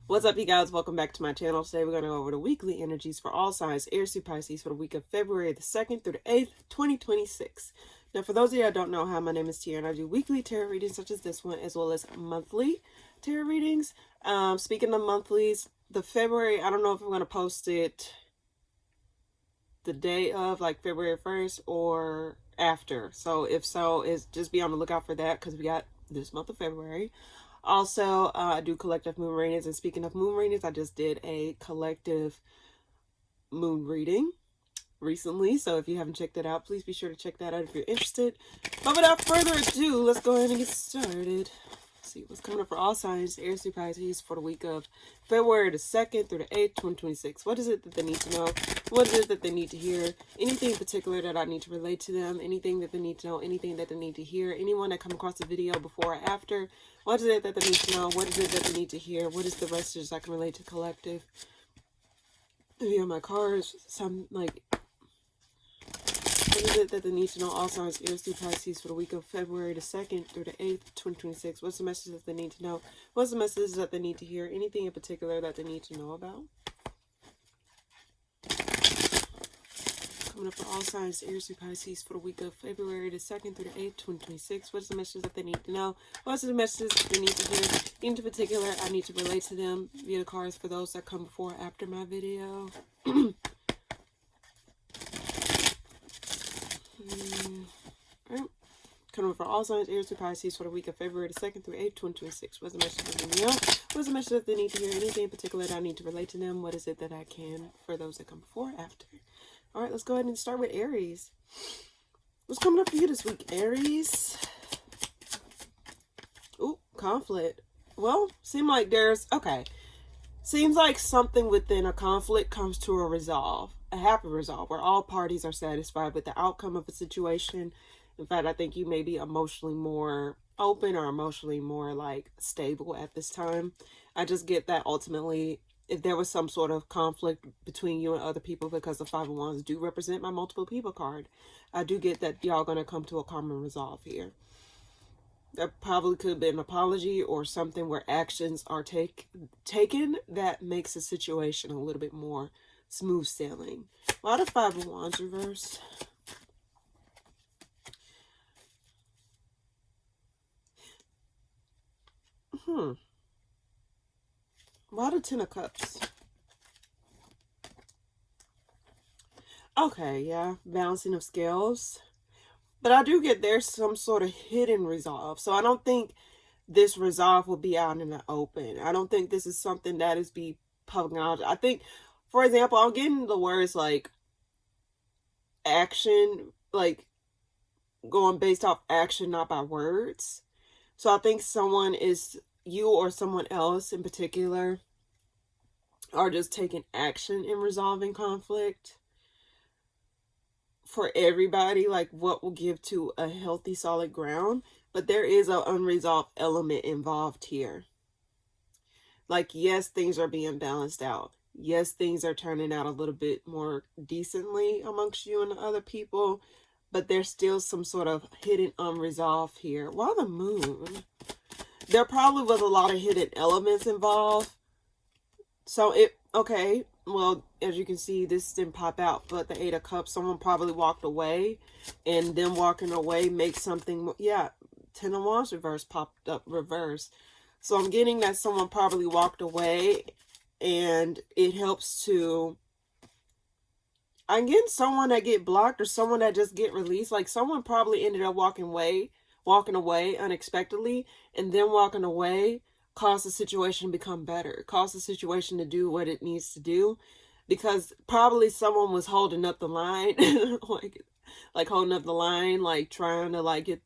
What's up, you guys? Welcome back to my channel. Today we're going to go over the weekly energies for all signs, Aries through Pisces, for the week of February the 2nd through the 8th, 2026. Now, for those of you that don't know, hi, my name is Tia, and I do weekly tarot readings such as this one, as well as monthly tarot readings. Speaking of monthlies, the February, I don't know if I'm going to post it the day of, like February 1st, or after. So if so, just be on the lookout for that, because we got this month of February. Also, I do collective moon readings, and speaking of moon readings, I just did a collective moon reading recently, so if you haven't checked it out, please be sure to check that out if you're interested. But without further ado, let's go ahead and get started. Let's see what's coming up for all signs, Aries through Pisces, for the week of February the 2nd through the 8th, 2026. What is it that they need to know? What is it that they need to hear? Anything in particular that I need to relate to them? Anything that they need to know? Anything that they need to hear? Anyone that come across the video before or after? What is it that they need to know? What is it that they need to hear? What is the message I can relate to collective? Maybe on my cards, some like, what is it that they need to know? All signs, Aries through Pisces, for the week of February the 2nd through the 8th, 2026. What's the message that they need to know? What's the message that they need to hear? Anything in particular that they need to know about? Coming up for all signs, Aries through Pisces, for the week of February the 2nd through the 8th, 2026. What's the message that they need to know? What's the message that they need to hear? In particular, I need to relate to them via the cards for those that come before or after my video. Alright. Coming up for all signs, Aries through Pisces, for the week of February the 2nd through 8th, 2026. What's the message that they need to know? What's the message that they need to hear? Anything in particular that I need to relate to them? What is it that I can for those that come before or after? All right, let's go ahead and start with Aries. What's coming up for you this week, Aries? Ooh, conflict. Well, seems like something within a conflict comes to a resolve, a happy resolve, where all parties are satisfied with the outcome of a situation. In fact, I think you may be emotionally more open or emotionally more like stable at this time. I just get that ultimately, if there was some sort of conflict between you and other people, because the 5 of Wands do represent my multiple people card, I do get that y'all going to come to a common resolve here. There probably could be an apology or something where actions are taken that makes the situation a little bit more smooth sailing. Why the 5 of Wands reverse? Why the 10 of Cups? Okay, yeah, balancing of scales. But I do get there's some sort of hidden resolve. So I don't think this resolve will be out in the open. I don't think this is something that is be public knowledge. I think, for example, I'm getting the words like action, like going based off action, not by words. So I think someone is, you or someone else in particular, are just taking action in resolving conflict for everybody, like what will give to a healthy solid ground. But there is an unresolved element involved here. Like, yes, things are being balanced out. Yes, things are turning out a little bit more decently amongst you and the other people, but there's still some sort of hidden unresolved here. Why the Moon? There probably was a lot of hidden elements involved. So okay, well, as you can see, this didn't pop out, but the 8 of Cups, someone probably walked away, and them walking away makes something, yeah, 10 of Wands reverse popped up reverse. So I'm getting that someone probably walked away, and it helps to, I'm getting someone that get blocked or someone that just get released. Like someone probably ended up walking away unexpectedly, and then walking away caused the situation to become better, caused the situation to do what it needs to do, because probably someone was holding up the line, like holding up the line, like trying to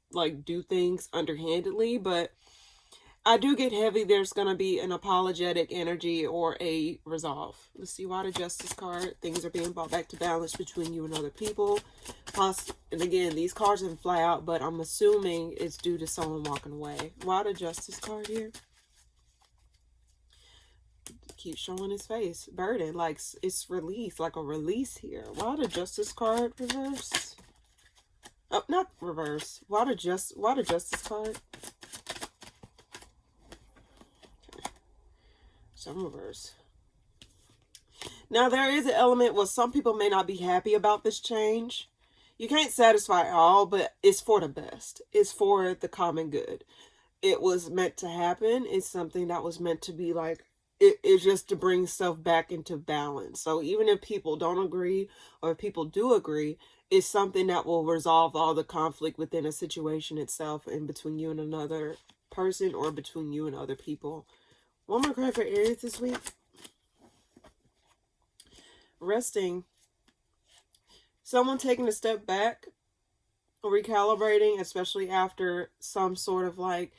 do things underhandedly. But I do get heavy. There's going to be an apologetic energy or a resolve. Let's see why the Justice card. Things are being brought back to balance between you and other people. Plus, and again, these cards didn't fly out, but I'm assuming it's due to someone walking away. Why the Justice card here? Keep showing his face. Burden, like it's release, like a release here. Why the Justice card reverse? Oh, not reverse. Why the Justice card? Some reverse. Now, there is an element where some people may not be happy about this change. You can't satisfy all, but it's for the best. It's for the common good. It was meant to happen. It's something that was meant to be like, it's just to bring stuff back into balance. So even if people don't agree, or if people do agree, it's something that will resolve all the conflict within a situation itself, and between you and another person, or between you and other people. One more card for Aries this week. Resting. Someone taking a step back, recalibrating, especially after some sort of like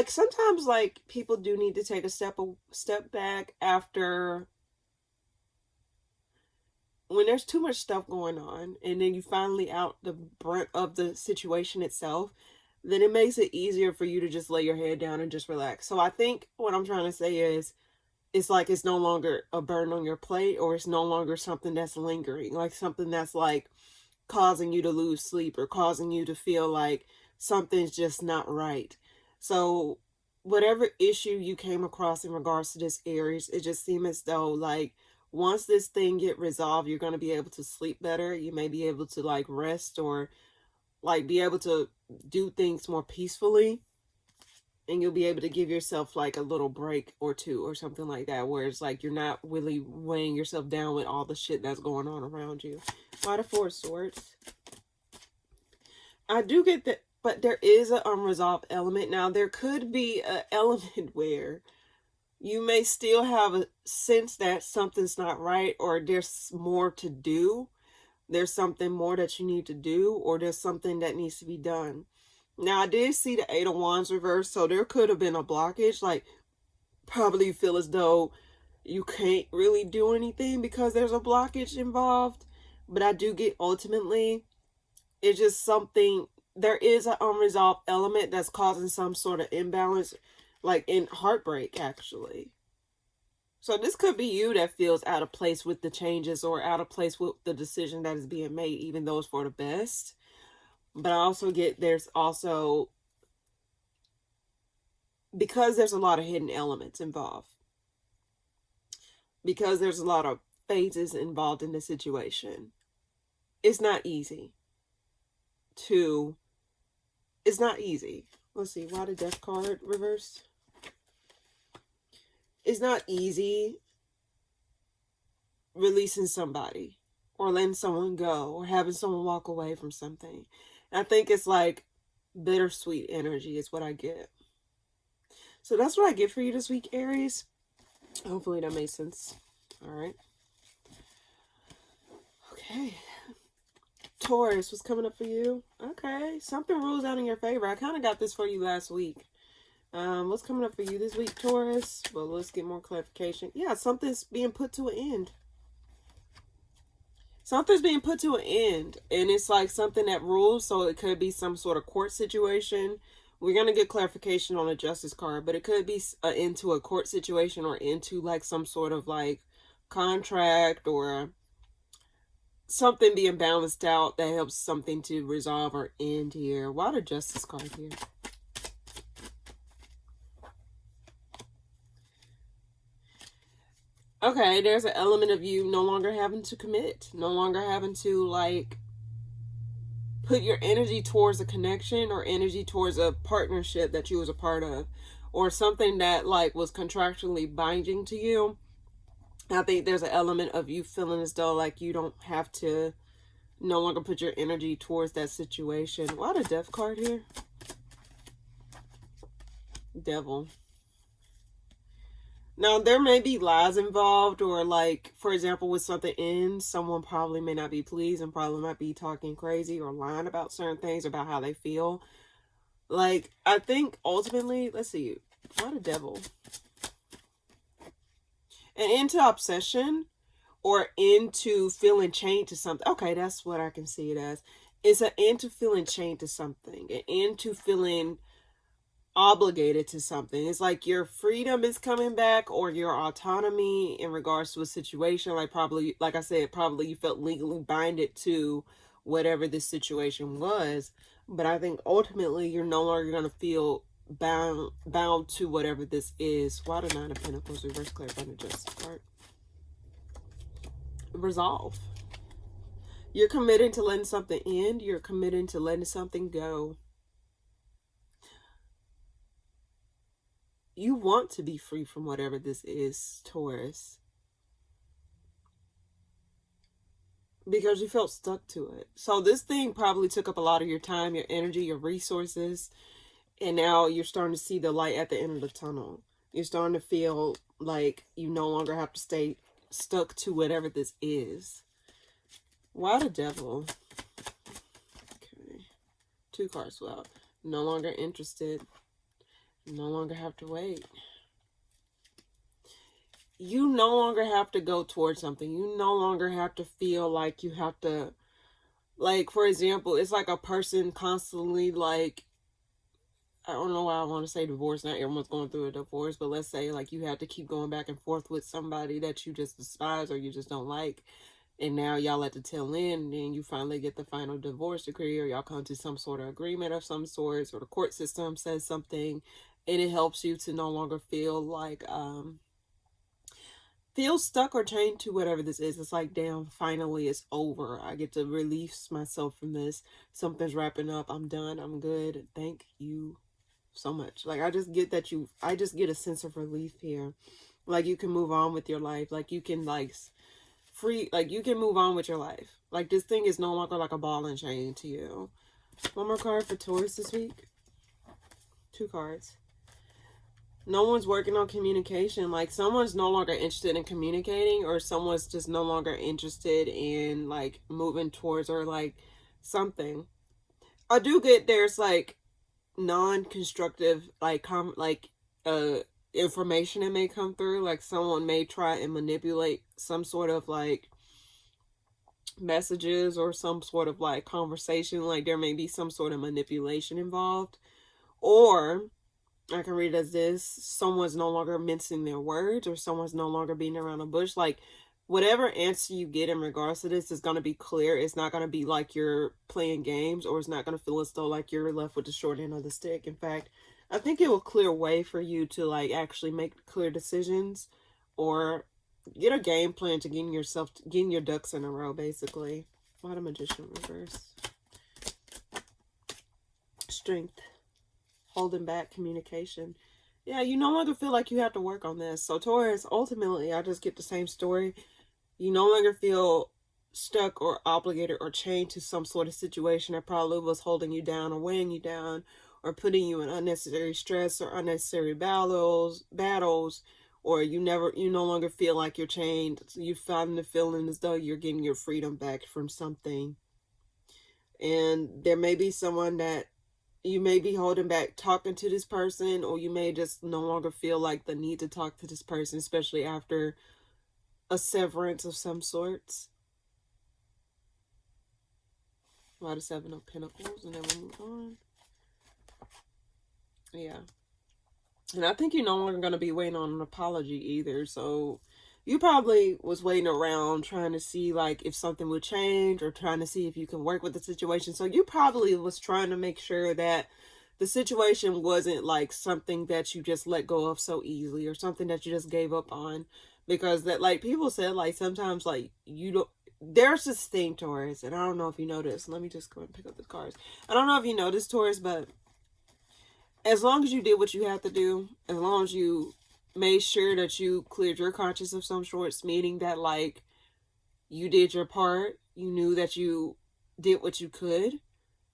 sometimes like people do need to take a step back after when there's too much stuff going on, and then you finally out the brunt of the situation itself, then it makes it easier for you to just lay your head down and just relax. So I think what I'm trying to say is, it's like it's no longer a burden on your plate, or it's no longer something that's lingering, like something that's like causing you to lose sleep, or causing you to feel like something's just not right. So whatever issue you came across in regards to this Aries, it just seems as though like once this thing get resolved, you're going to be able to sleep better. You may be able to like rest, or like be able to do things more peacefully. And you'll be able to give yourself like a little break or two, or something like that, where it's like you're not really weighing yourself down with all the shit that's going on around you. Why the Four of Swords? I do get that, but there is an unresolved element. Now, there could be an element where you may still have a sense that something's not right, or there's more to do. There's something more that you need to do, or there's something that needs to be done. Now, I did see the Eight of Wands reversed, so there could have been a blockage. Like, probably you feel as though you can't really do anything because there's a blockage involved. But I do get ultimately, it's just something, there is an unresolved element that's causing some sort of imbalance, like in heartbreak, actually. So this could be you that feels out of place with the changes, or out of place with the decision that is being made, even though it's for the best. But I also get there's also, because there's a lot of hidden elements involved, because there's a lot of phases involved in the situation, it's not easy. It's not easy. Let's see, why the Death card reversed? It's not easy releasing somebody, or letting someone go, or having someone walk away from something. I think it's like bittersweet energy is what I get. So that's what I get for you this week, Aries. Hopefully that made sense. All right. Okay. Taurus, what's coming up for you? Okay. Something rules out in your favor. I kind of got this for you last week. What's coming up for you this week, Taurus? Well, let's get more clarification. Yeah, something's being put to an end. Something's being put to an end, and it's like something that rules, so it could be some sort of court situation. We're going to get clarification on the Justice card, but it could be into a court situation, or into like some sort of like contract, or something being balanced out that helps something to resolve or end here. Why the Justice card here? Okay, there's an element of you no longer having to commit, no longer having to like put your energy towards a connection, or energy towards a partnership that you was a part of, or something that like was contractually binding to you. I think there's an element of you feeling as though like you don't have to no longer put your energy towards that situation. Why the Death card here? Devil. Now, there may be lies involved, or like, for example, with something ends, someone probably may not be pleased and probably might be talking crazy or lying about certain things, about how they feel. Like, I think ultimately, let's see, why the Devil? And into obsession, or into feeling chained to something. Okay, that's what I can see it as. It's an into feeling chained to something, an into feeling obligated to something. It's like your freedom is coming back, or your autonomy in regards to a situation. Like, probably, like I said, probably you felt legally binded to whatever this situation was. But I think ultimately you're no longer going to feel bound to whatever this is. Why the Nine of Pentacles, reverse clarified justice card? Resolve. You're committing to letting something end. You're committing to letting something go. You want to be free from whatever this is, Taurus, because you felt stuck to it. So this thing probably took up a lot of your time, your energy, your resources, and now you're starting to see the light at the end of the tunnel. You're starting to feel like you no longer have to stay stuck to whatever this is. Why the Devil? Okay. 2 cards out. No longer interested. No longer have to wait. You no longer have to go towards something. You no longer have to feel like you have to, like, for example, it's like a person constantly, like, I don't know why I want to say divorce. Not everyone's going through a divorce, but let's say like you have to keep going back and forth with somebody that you just despise or you just don't like. And now y'all at the tail end, and you finally get the final divorce decree, or y'all come to some sort of agreement of some sort, or the court system says something, and it helps you to no longer feel like feel stuck or chained to whatever this is. It's like, damn, finally it's over. I get to release myself from this. Something's wrapping up. I'm done. I'm good. Thank you so much. Like, I just get that I just get a sense of relief here. Like, you can move on with your life. Like, you can like you can move on with your life. Like, this thing is no longer like a ball and chain to you. One more card for Taurus this week. 2 cards. No one's working on communication. Like, someone's no longer interested in communicating, or someone's just no longer interested in like moving towards, or like something. I do get there's like non-constructive information that may come through. Like, someone may try and manipulate some sort of like messages or some sort of like conversation. Like, there may be some sort of manipulation involved. Or I can read it as this: someone's no longer mincing their words, or someone's no longer beating around the bush. Like, whatever answer you get in regards to this is going to be clear. It's not going to be like you're playing games, or it's not going to feel as though like you're left with the short end of the stick. In fact, I think it will clear way for you to like actually make clear decisions, or get a game plan to getting your ducks in a row, basically. Why the Magician reverse? Strength. Holding back communication. Yeah, you no longer feel like you have to work on this. So Taurus, ultimately, I just get the same story. You no longer feel stuck or obligated or chained to some sort of situation that probably was holding you down or weighing you down, or putting you in unnecessary stress or unnecessary battles, or you no longer feel like you're chained. You find the feeling as though you're getting your freedom back from something. And there may be someone that you may be holding back talking to this person, or you may just no longer feel like the need to talk to this person, especially after a severance of some sorts. Why the 7 of Pentacles, and then we'll move on. Yeah. And I think you're no longer going to be waiting on an apology either. So you probably was waiting around trying to see like if something would change, or trying to see if you can work with the situation. So you probably was trying to make sure that the situation wasn't like something that you just let go of so easily, or something that you just gave up on. Because that, like people said, like sometimes like you don't, there's this thing, Taurus, and I don't know if you know this. Let me just go and pick up the cards. I don't know if you know this, Taurus, but as long as you did what you had to do, as long as you made sure that you cleared your conscience of some sorts, meaning that like you did your part, you knew that you did what you could,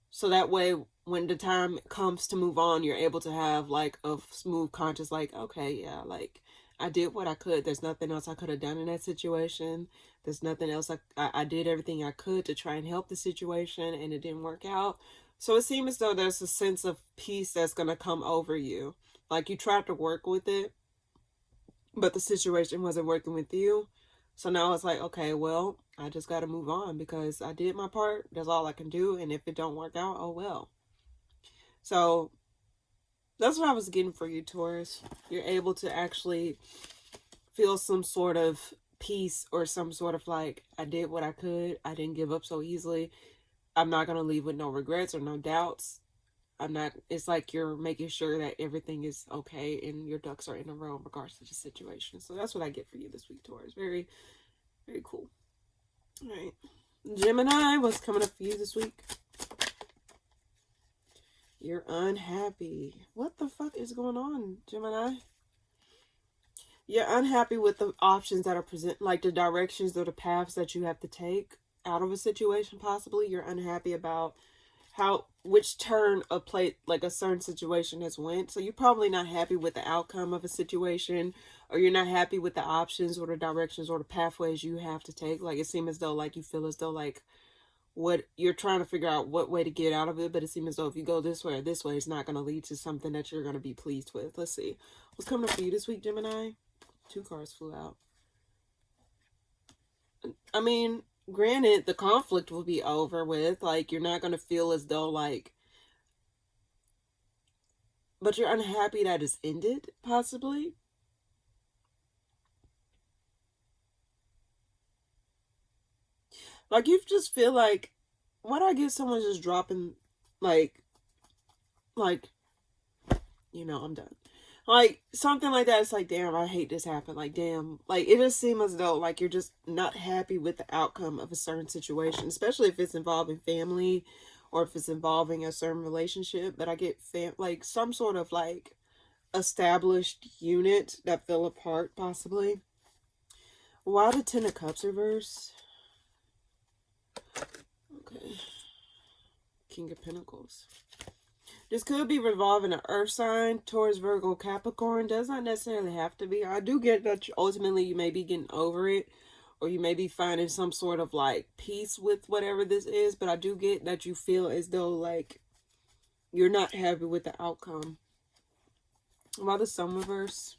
so that way when the time comes to move on, you're able to have like a smooth conscience, like, okay, yeah, like I did what I could. There's nothing else I could have done in that situation. There's nothing else. I did everything I could to try and help the situation, and it didn't work out. So it seems as though there's a sense of peace that's going to come over you. Like, you tried to work with it, but the situation wasn't working with you. So now it's like, okay, well, I just got to move on because I did my part. That's all I can do. And if it don't work out, oh well. So that's what I was getting for you, Taurus. You're able to actually feel some sort of peace, or some sort of like, I did what I could. I didn't give up so easily. I'm not going to leave with no regrets or no doubts. it's like you're making sure that everything is okay and your ducks are in a row in regards to the situation. So that's what I get for you this week, Taurus. Very, very cool. All right. Gemini, what's coming up for you this week? You're unhappy. What the fuck is going on, Gemini? You're unhappy with the options that are present, like the directions or the paths that you have to take out of a situation, possibly. You're unhappy about which turn a plate, like a certain situation has went. So you're probably not happy with the outcome of a situation, or you're not happy with the options or the directions or the pathways you have to take. Like it seems as though like you feel as though like what you're trying to figure out what way to get out of it, but it seems as though if you go this way or this way, it's not going to lead to something that you're going to be pleased with. Let's see. What's coming up for you this week, Gemini? 2 cards flew out. I mean, granted, the conflict will be over with. Like, you're not going to feel as though, like... But you're unhappy that it's ended, possibly. Like, you just feel like... Why do I get someone just dropping, like, you know, I'm done. Like, something like that. It's like, damn, I hate this happened. Like, damn. Like, it just seems as though, like, you're just not happy with the outcome of a certain situation. Especially if it's involving family or if it's involving a certain relationship. But I get, like, some sort of, like, established unit that fell apart, possibly. Why the 10 of Cups reverse? Okay. King of Pentacles. This could be revolving an earth sign, Taurus, Virgo, Capricorn. Does not necessarily have to be. I do get that ultimately you may be getting over it, or you may be finding some sort of like peace with whatever this is, but I do get that you feel as though like you're not happy with the outcome. Why the Sun reverse?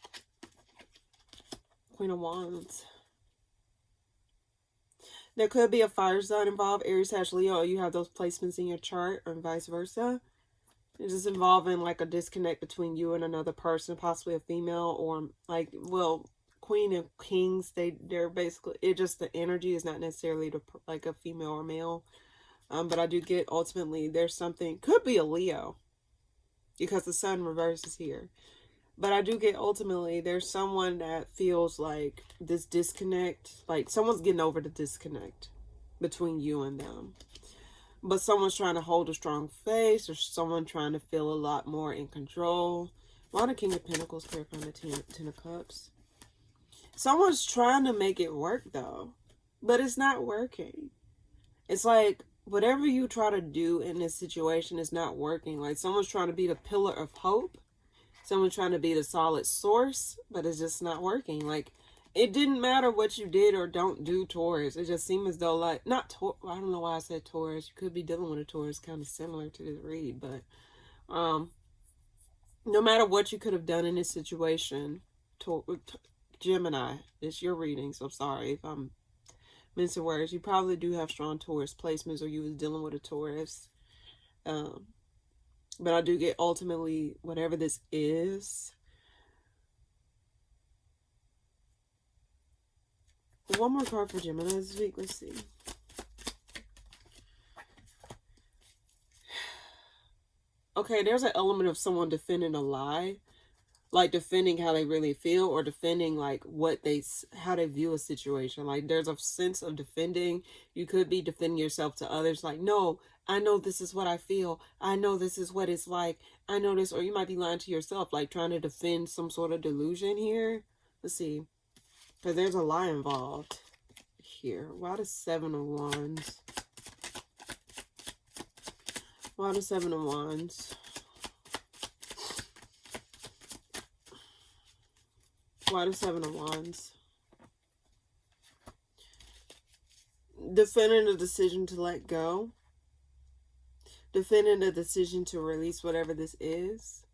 Queen of Wands. There could be a fire sign involved, Aries, Sag, Leo, or you have those placements in your chart, or vice versa. This is involving like a disconnect between you and another person, possibly a female, or like, well, Queen of Kings, they're basically, it just, the energy is not necessarily like a female or male. But I do get ultimately there's something, could be a Leo, because the Sun reverses here. But I do get ultimately there's someone that feels like this disconnect, like someone's getting over the disconnect between you and them. But someone's trying to hold a strong face, or someone trying to feel a lot more in control. Why the King of Pentacles, clarifying the 10 of Cups? Someone's trying to make it work, though. But it's not working. It's like, whatever you try to do in this situation is not working. Like, someone's trying to be the pillar of hope. Someone's trying to be the solid source, but it's just not working. Like, it didn't matter what you did or don't do, Taurus. It just seemed as though, like, I don't know why I said Taurus. You could be dealing with a Taurus, kind of similar to this read. But no matter what you could have done in this situation, Gemini, it's your reading. So sorry if I'm mincing words. You probably do have strong Taurus placements, or you was dealing with a Taurus. But I do get ultimately whatever this is. One more card for Gemini this week. Let's see. Okay, there's an element of someone defending a lie. Like defending how they really feel, or defending like how they view a situation. Like there's a sense of defending. You could be defending yourself to others. Like, no, I know this is what I feel. I know this is what it's like. I know this. Or you might be lying to yourself, like trying to defend some sort of delusion here. Let's see. Because there's a lie involved here. Why the 7 of Wands? Why the 7 of Wands? Why the 7 of Wands? Defending a decision to let go. Defending a decision to release whatever this is.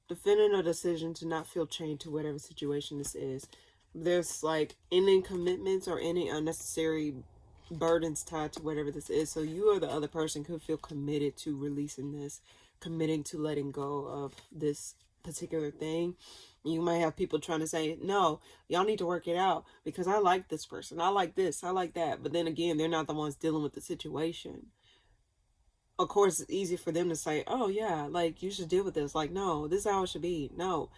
Defending a decision to not feel chained to whatever situation this is. There's like ending commitments or any unnecessary burdens tied to whatever this is. So you or the other person could feel committed to releasing this, committing to letting go of this particular thing. You might have people trying to say, no, y'all need to work it out because I like this person. I like this. I like that. But then again, they're not the ones dealing with the situation. of course, it's easy for them to say, oh yeah, like, you should deal with this. Like, no, this is how it should be. No.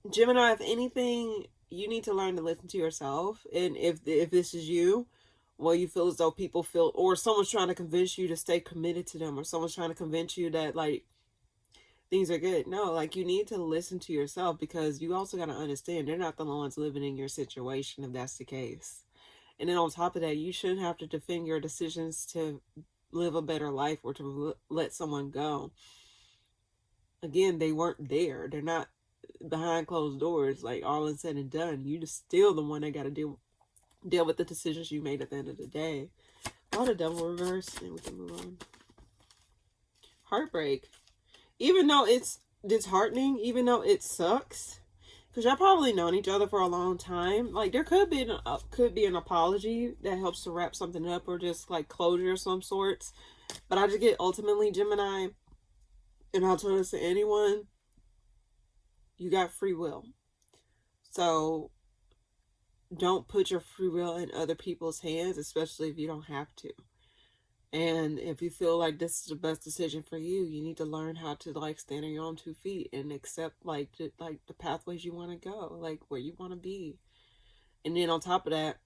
Gemini, if anything, you need to learn to listen to yourself. And if this is you, well, you feel as though people feel, or someone's trying to convince you to stay committed to them, or someone's trying to convince you that, like, things are good. No, like, you need to listen to yourself, because you also got to understand they're not the ones living in your situation if that's the case. And then on top of that, you shouldn't have to defend your decisions to live a better life or to let someone go. Again, they weren't there. They're not behind closed doors. Like, all is said and done, you just still the one that got to deal with the decisions you made at the end of the day. Why the devil reverse? And we can move on. Heartbreak. Even though it's disheartening, even though it sucks, because y'all probably known each other for a long time, like, there could be an apology that helps to wrap something up, or just like closure of some sorts. But I just get, ultimately, Gemini, and I'll tell this to anyone, you got free will. So don't put your free will in other people's hands, especially if you don't have to. And if you feel like this is the best decision for you, you need to learn how to, like, stand on your own 2 feet and accept, like, the pathways you want to go, like, where you want to be. And then on top of that,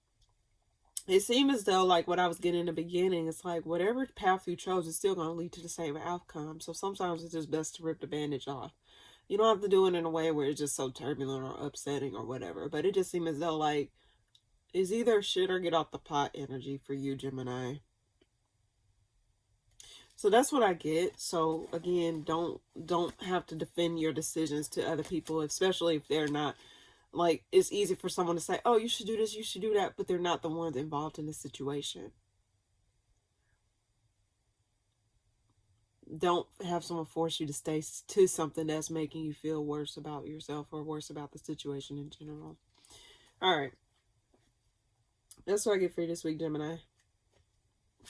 it seemed as though, like, what I was getting in the beginning, it's like, whatever path you chose is still going to lead to the same outcome. So sometimes it's just best to rip the bandage off. You don't have to do it in a way where it's just so turbulent or upsetting or whatever. But it just seemed as though, like, it's either shit or get off the pot energy for you, Gemini. So that's what I get. So again, don't have to defend your decisions to other people, especially if they're not, like, it's easy for someone to say, oh, you should do this, you should do that, but they're not the ones involved in the situation. Don't have someone force you to stay to something that's making you feel worse about yourself or worse about the situation in general. All right. That's what I get for you this week, Gemini.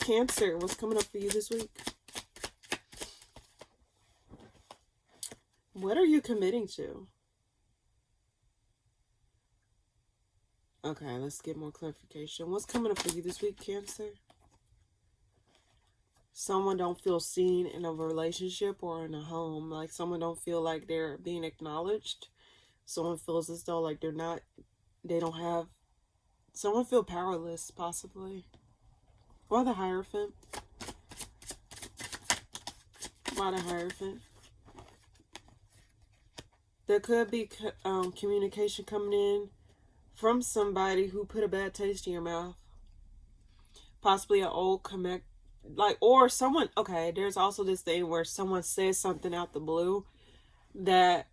Cancer, what's coming up for you this week? What are you committing to? Okay, let's get more clarification. What's coming up for you this week, Cancer? Someone don't feel seen in a relationship or in a home. Like, someone don't feel like they're being acknowledged. Someone feels as though, like, someone feel powerless, possibly. Why the Hierophant? Why the Hierophant? There could be communication coming in from somebody who put a bad taste in your mouth. Possibly an old or someone, okay, there's also this thing where someone says something out the blue that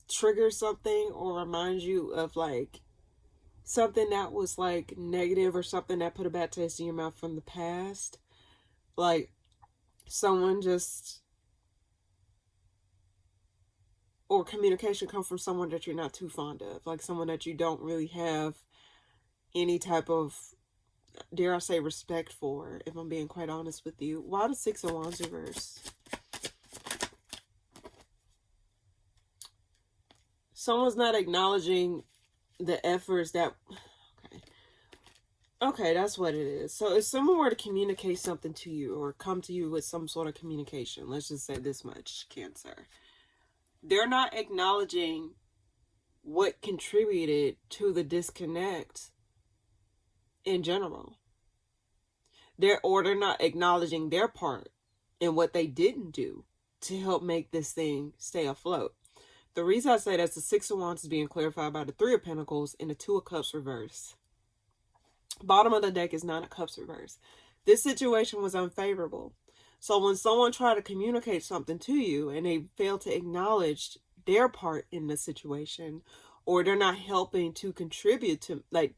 triggers something or reminds you of, like, something that was, like, negative, or something that put a bad taste in your mouth from the past. Like, someone just, or communication come from someone that you're not too fond of, like someone that you don't really have any type of, dare I say, respect for, if I'm being quite honest with you. Why the 6 of Wands reverse? Someone's not acknowledging the efforts that, okay, that's what it is. So if someone were to communicate something to you, or come to you with some sort of communication, let's just say this much, Cancer, they're not acknowledging what contributed to the disconnect in general. They're not acknowledging their part in what they didn't do to help make this thing stay afloat. The reason I say that's the 6 of Wands is being clarified by the 3 of Pentacles and the 2 of Cups reverse. Bottom of the deck is 9 of Cups reverse. This situation was unfavorable. So when someone tried to communicate something to you and they fail to acknowledge their part in the situation, or they're not helping to contribute to, like,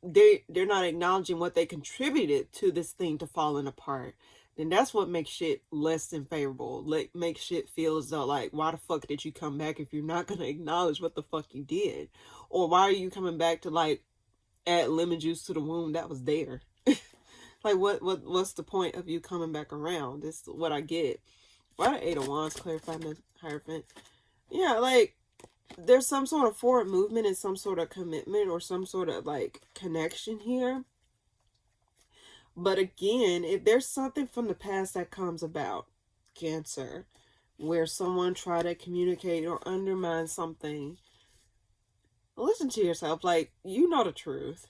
they're not acknowledging what they contributed to this thing to falling apart, then that's what makes shit less than favorable. Like, makes shit feel as though, like, why the fuck did you come back if you're not going to acknowledge what the fuck you did? Or why are you coming back to, like, add lemon juice to the wound that was there? Like, what's the point of you coming back around? This is what I get. Why the 8 of Wands clarifying the Hierophant? Yeah, like, there's some sort of forward movement and some sort of commitment or some sort of, like, connection here. But again, if there's something from the past that comes about, Cancer, where someone tried to communicate or undermine something, listen to yourself. Like, you know the truth.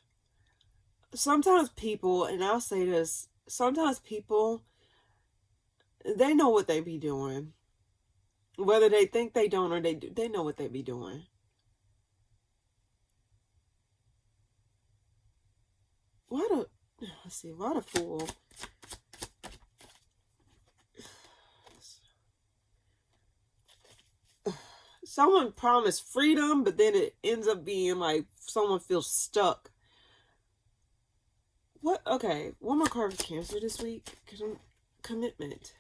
Sometimes people, and I'll say this, sometimes people, they know what they be doing. Whether they think they don't or they do, they know what they be doing. Let's see, why the Fool? Someone promised freedom, but then it ends up being like someone feels stuck. What? Okay, one more card for Cancer this week. Commitment.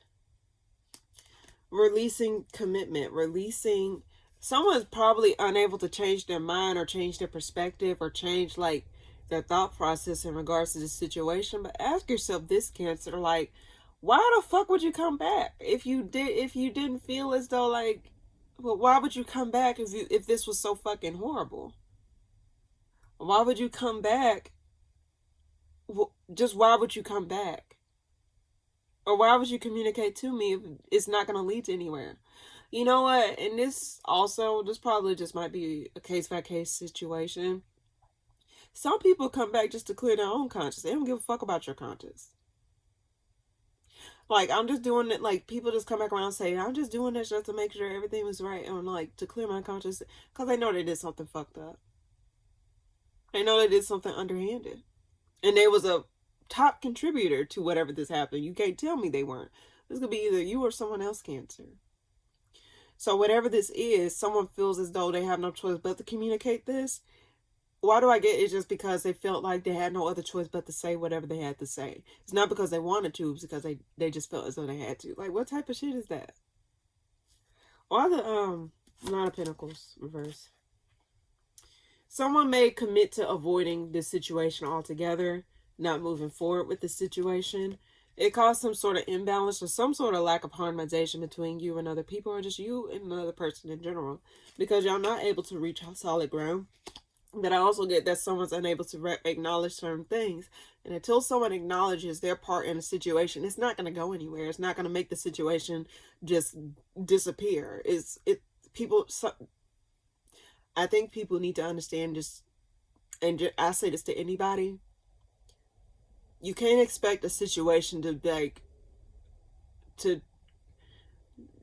Releasing commitment. Releasing. Someone's probably unable to change their mind or change their perspective or change like their thought process in regards to the situation. But ask yourself this, Cancer, like, why the fuck would you come back if you didn't feel as though like, well, why would you come back if this was so fucking horrible? Why would you come back? Just why would you come back? Or why would you communicate to me if it's not going to lead to anywhere? You know what? And this probably just might be a case-by-case situation. Some people come back just to clear their own conscience. They don't give a fuck about your conscience. Like, I'm just doing it, like, people just come back around and say, I'm just doing this just to make sure everything was right and, like, to clear my conscience. Because they know they did something fucked up. They know they did something underhanded. And they was a top contributor to whatever this happened. You can't tell me they weren't. This could be either you or someone else, Cancer. So whatever this is, someone feels as though they have no choice but to communicate this. Why do I get it? Just because they felt like they had no other choice but to say whatever they had to say. It's not because they wanted to, it's because they just felt as though they had to. Like, what type of shit is that? Why the Nine of Pentacles reverse? Someone may commit to avoiding this situation altogether, not moving forward with the situation. It caused some sort of imbalance or some sort of lack of harmonization between you and other people, or just you and another person in general, because y'all not able to reach solid ground. But I also get that someone's unable to acknowledge certain things. And until someone acknowledges their part in a situation, it's not going to go anywhere. It's not going to make the situation just disappear. I think people need to understand I say this to anybody. You can't expect a situation to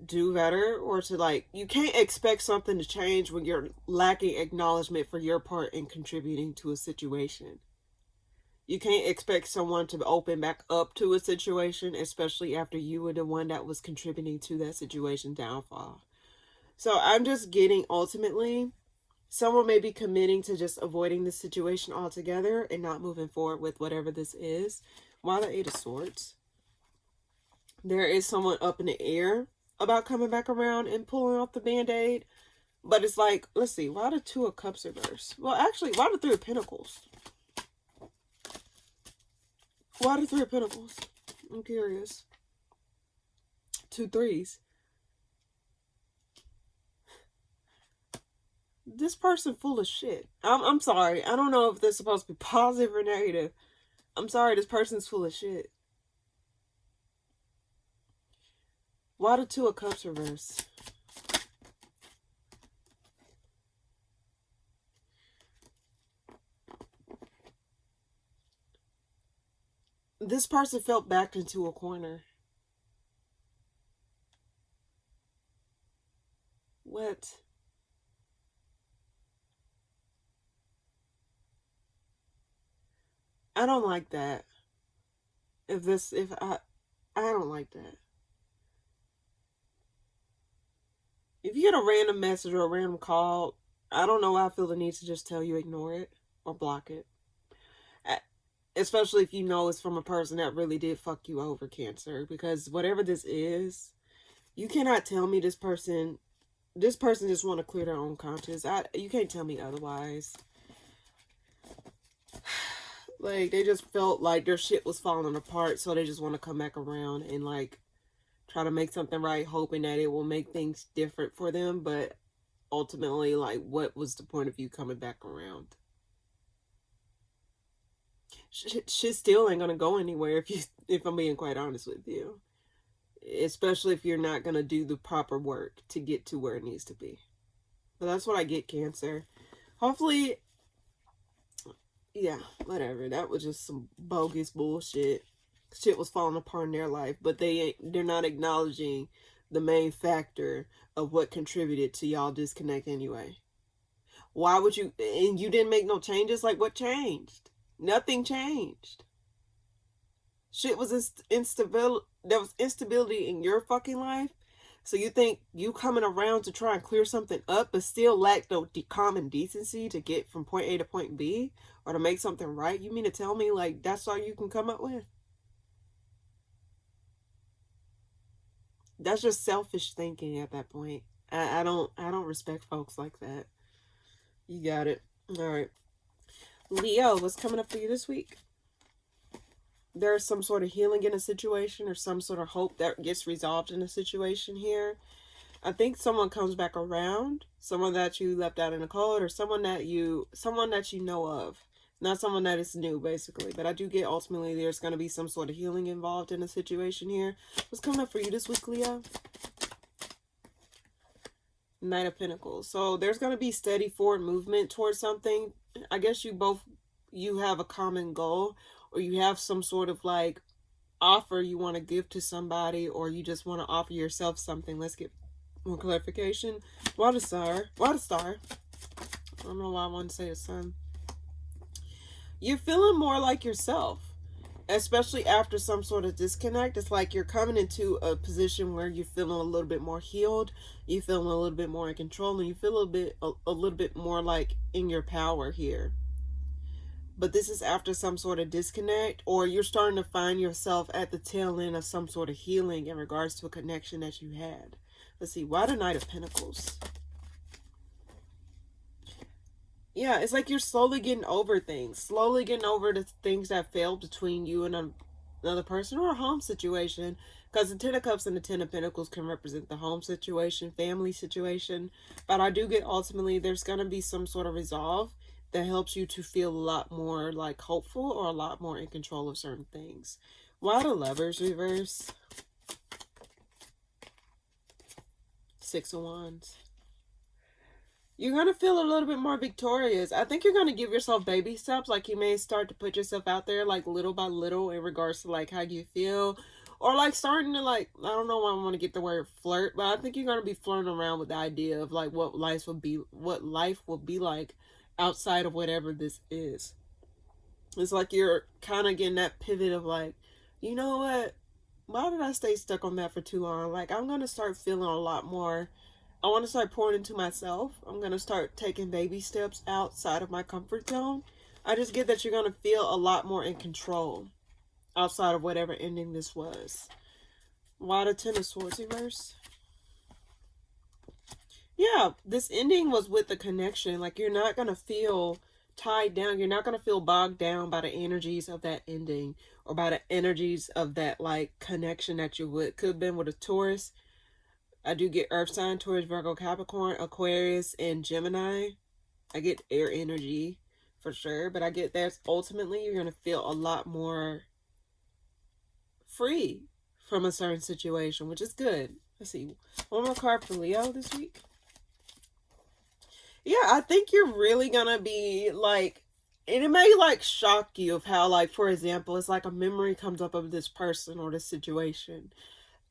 do better, or to you can't expect something to change when you're lacking acknowledgement for your part in contributing to a situation. You can't expect someone to open back up to a situation, especially after you were the one that was contributing to that situation downfall. So I'm just getting, ultimately, someone may be committing to just avoiding the situation altogether and not moving forward with whatever this is. Why the Eight of Swords? There is someone up in the air about coming back around and pulling off the band-aid. But it's like, let's see, why the Two of Cups reverse? Well, actually, why the Three of Pentacles? Why the Three of Pentacles? I'm curious. 2 threes. This person full of shit. I'm sorry. I don't know if they're supposed to be positive or negative. I'm sorry, this person's full of shit. Why the Two of Cups reverse? This person felt backed into a corner. What? I don't like that. I don't like that. If you get a random message or a random call, I don't know why I feel the need to just tell you ignore it or block it. Especially if you know it's from a person that really did fuck you over, Cancer. Because whatever this is, you cannot tell me this person just want to clear their own conscience. You can't tell me otherwise. Like, they just felt like their shit was falling apart, so they just want to come back around and try to make something right, hoping that it will make things different for them. But ultimately, what was the point of you coming back around? shit still ain't gonna go anywhere if I'm being quite honest with you. Especially if you're not gonna do the proper work to get to where it needs to be. But that's what I get, Cancer. Hopefully, yeah, whatever. That was just some bogus bullshit. Shit was falling apart in their life, but they're not acknowledging the main factor of what contributed to y'all disconnect anyway. Why would you? And you didn't make no changes. Like, what changed? Nothing changed. Shit was instability. There was instability in your fucking life. So you think you coming around to try and clear something up, but still lack the common decency to get from point A to point B, or to make something right? You mean to tell me like that's all you can come up with? That's just selfish thinking at that point. I don't respect folks like that. You got it. All right. Leo, what's coming up for you this week? There's some sort of healing in a situation, or some sort of hope that gets resolved in a situation here. I think someone comes back around, someone that you left out in the cold, or someone that you know of. Not someone that is new, basically. But I do get ultimately there's going to be some sort of healing involved in a situation here. What's coming up for you this week, Leo? Knight of Pentacles. So there's going to be steady forward movement towards something. I guess you have a common goal, or you have some sort of like offer you want to give to somebody, or you just want to offer yourself something. Let's get more clarification. Why the star? Why the star? I don't know why I want to say the sun. You're feeling more like yourself, especially after some sort of disconnect. It's like you're coming into a position where you're feeling a little bit more healed. You're feeling a little bit more in control, and you feel a little bit more like in your power here. But this is after some sort of disconnect, or you're starting to find yourself at the tail end of some sort of healing in regards to a connection that you had. Let's see, why the Knight of Pentacles? Yeah, it's like you're slowly getting over things. Slowly getting over the things that failed between you and another person, or a home situation. Because the Ten of Cups and the Ten of Pentacles can represent the home situation, family situation. But I do get ultimately there's going to be some sort of resolve that helps you to feel a lot more like hopeful, or a lot more in control of certain things. Why the Lovers reverse? Six of Wands. You're going to feel a little bit more victorious. I think you're going to give yourself baby steps. Like you may start to put yourself out there like little by little in regards to like how you feel. Or like starting to like, I don't know why I want to get the word flirt, but I think you're going to be flirting around with the idea of like what life will be like outside of whatever this is. It's like you're kind of getting that pivot of like, you know what? Why did I stay stuck on that for too long? Like I'm going to start feeling a lot more. I want to start pouring into myself. I'm going to start taking baby steps outside of my comfort zone. I just get that you're going to feel a lot more in control outside of whatever ending this was. Why the Ten of Swords reverse? Yeah, this ending was with the connection. Like you're not going to feel tied down. You're not going to feel bogged down by the energies of that ending, or by the energies of that like connection that you could have been with a Taurus. I do get Earth sign, Taurus, Virgo, Capricorn, Aquarius, and Gemini. I get air energy for sure, but I get that ultimately you're going to feel a lot more free from a certain situation, which is good. Let's see. One more card for Leo this week. Yeah, I think you're really going to be like, and it may like shock you of how like, for example, it's like a memory comes up of this person or this situation.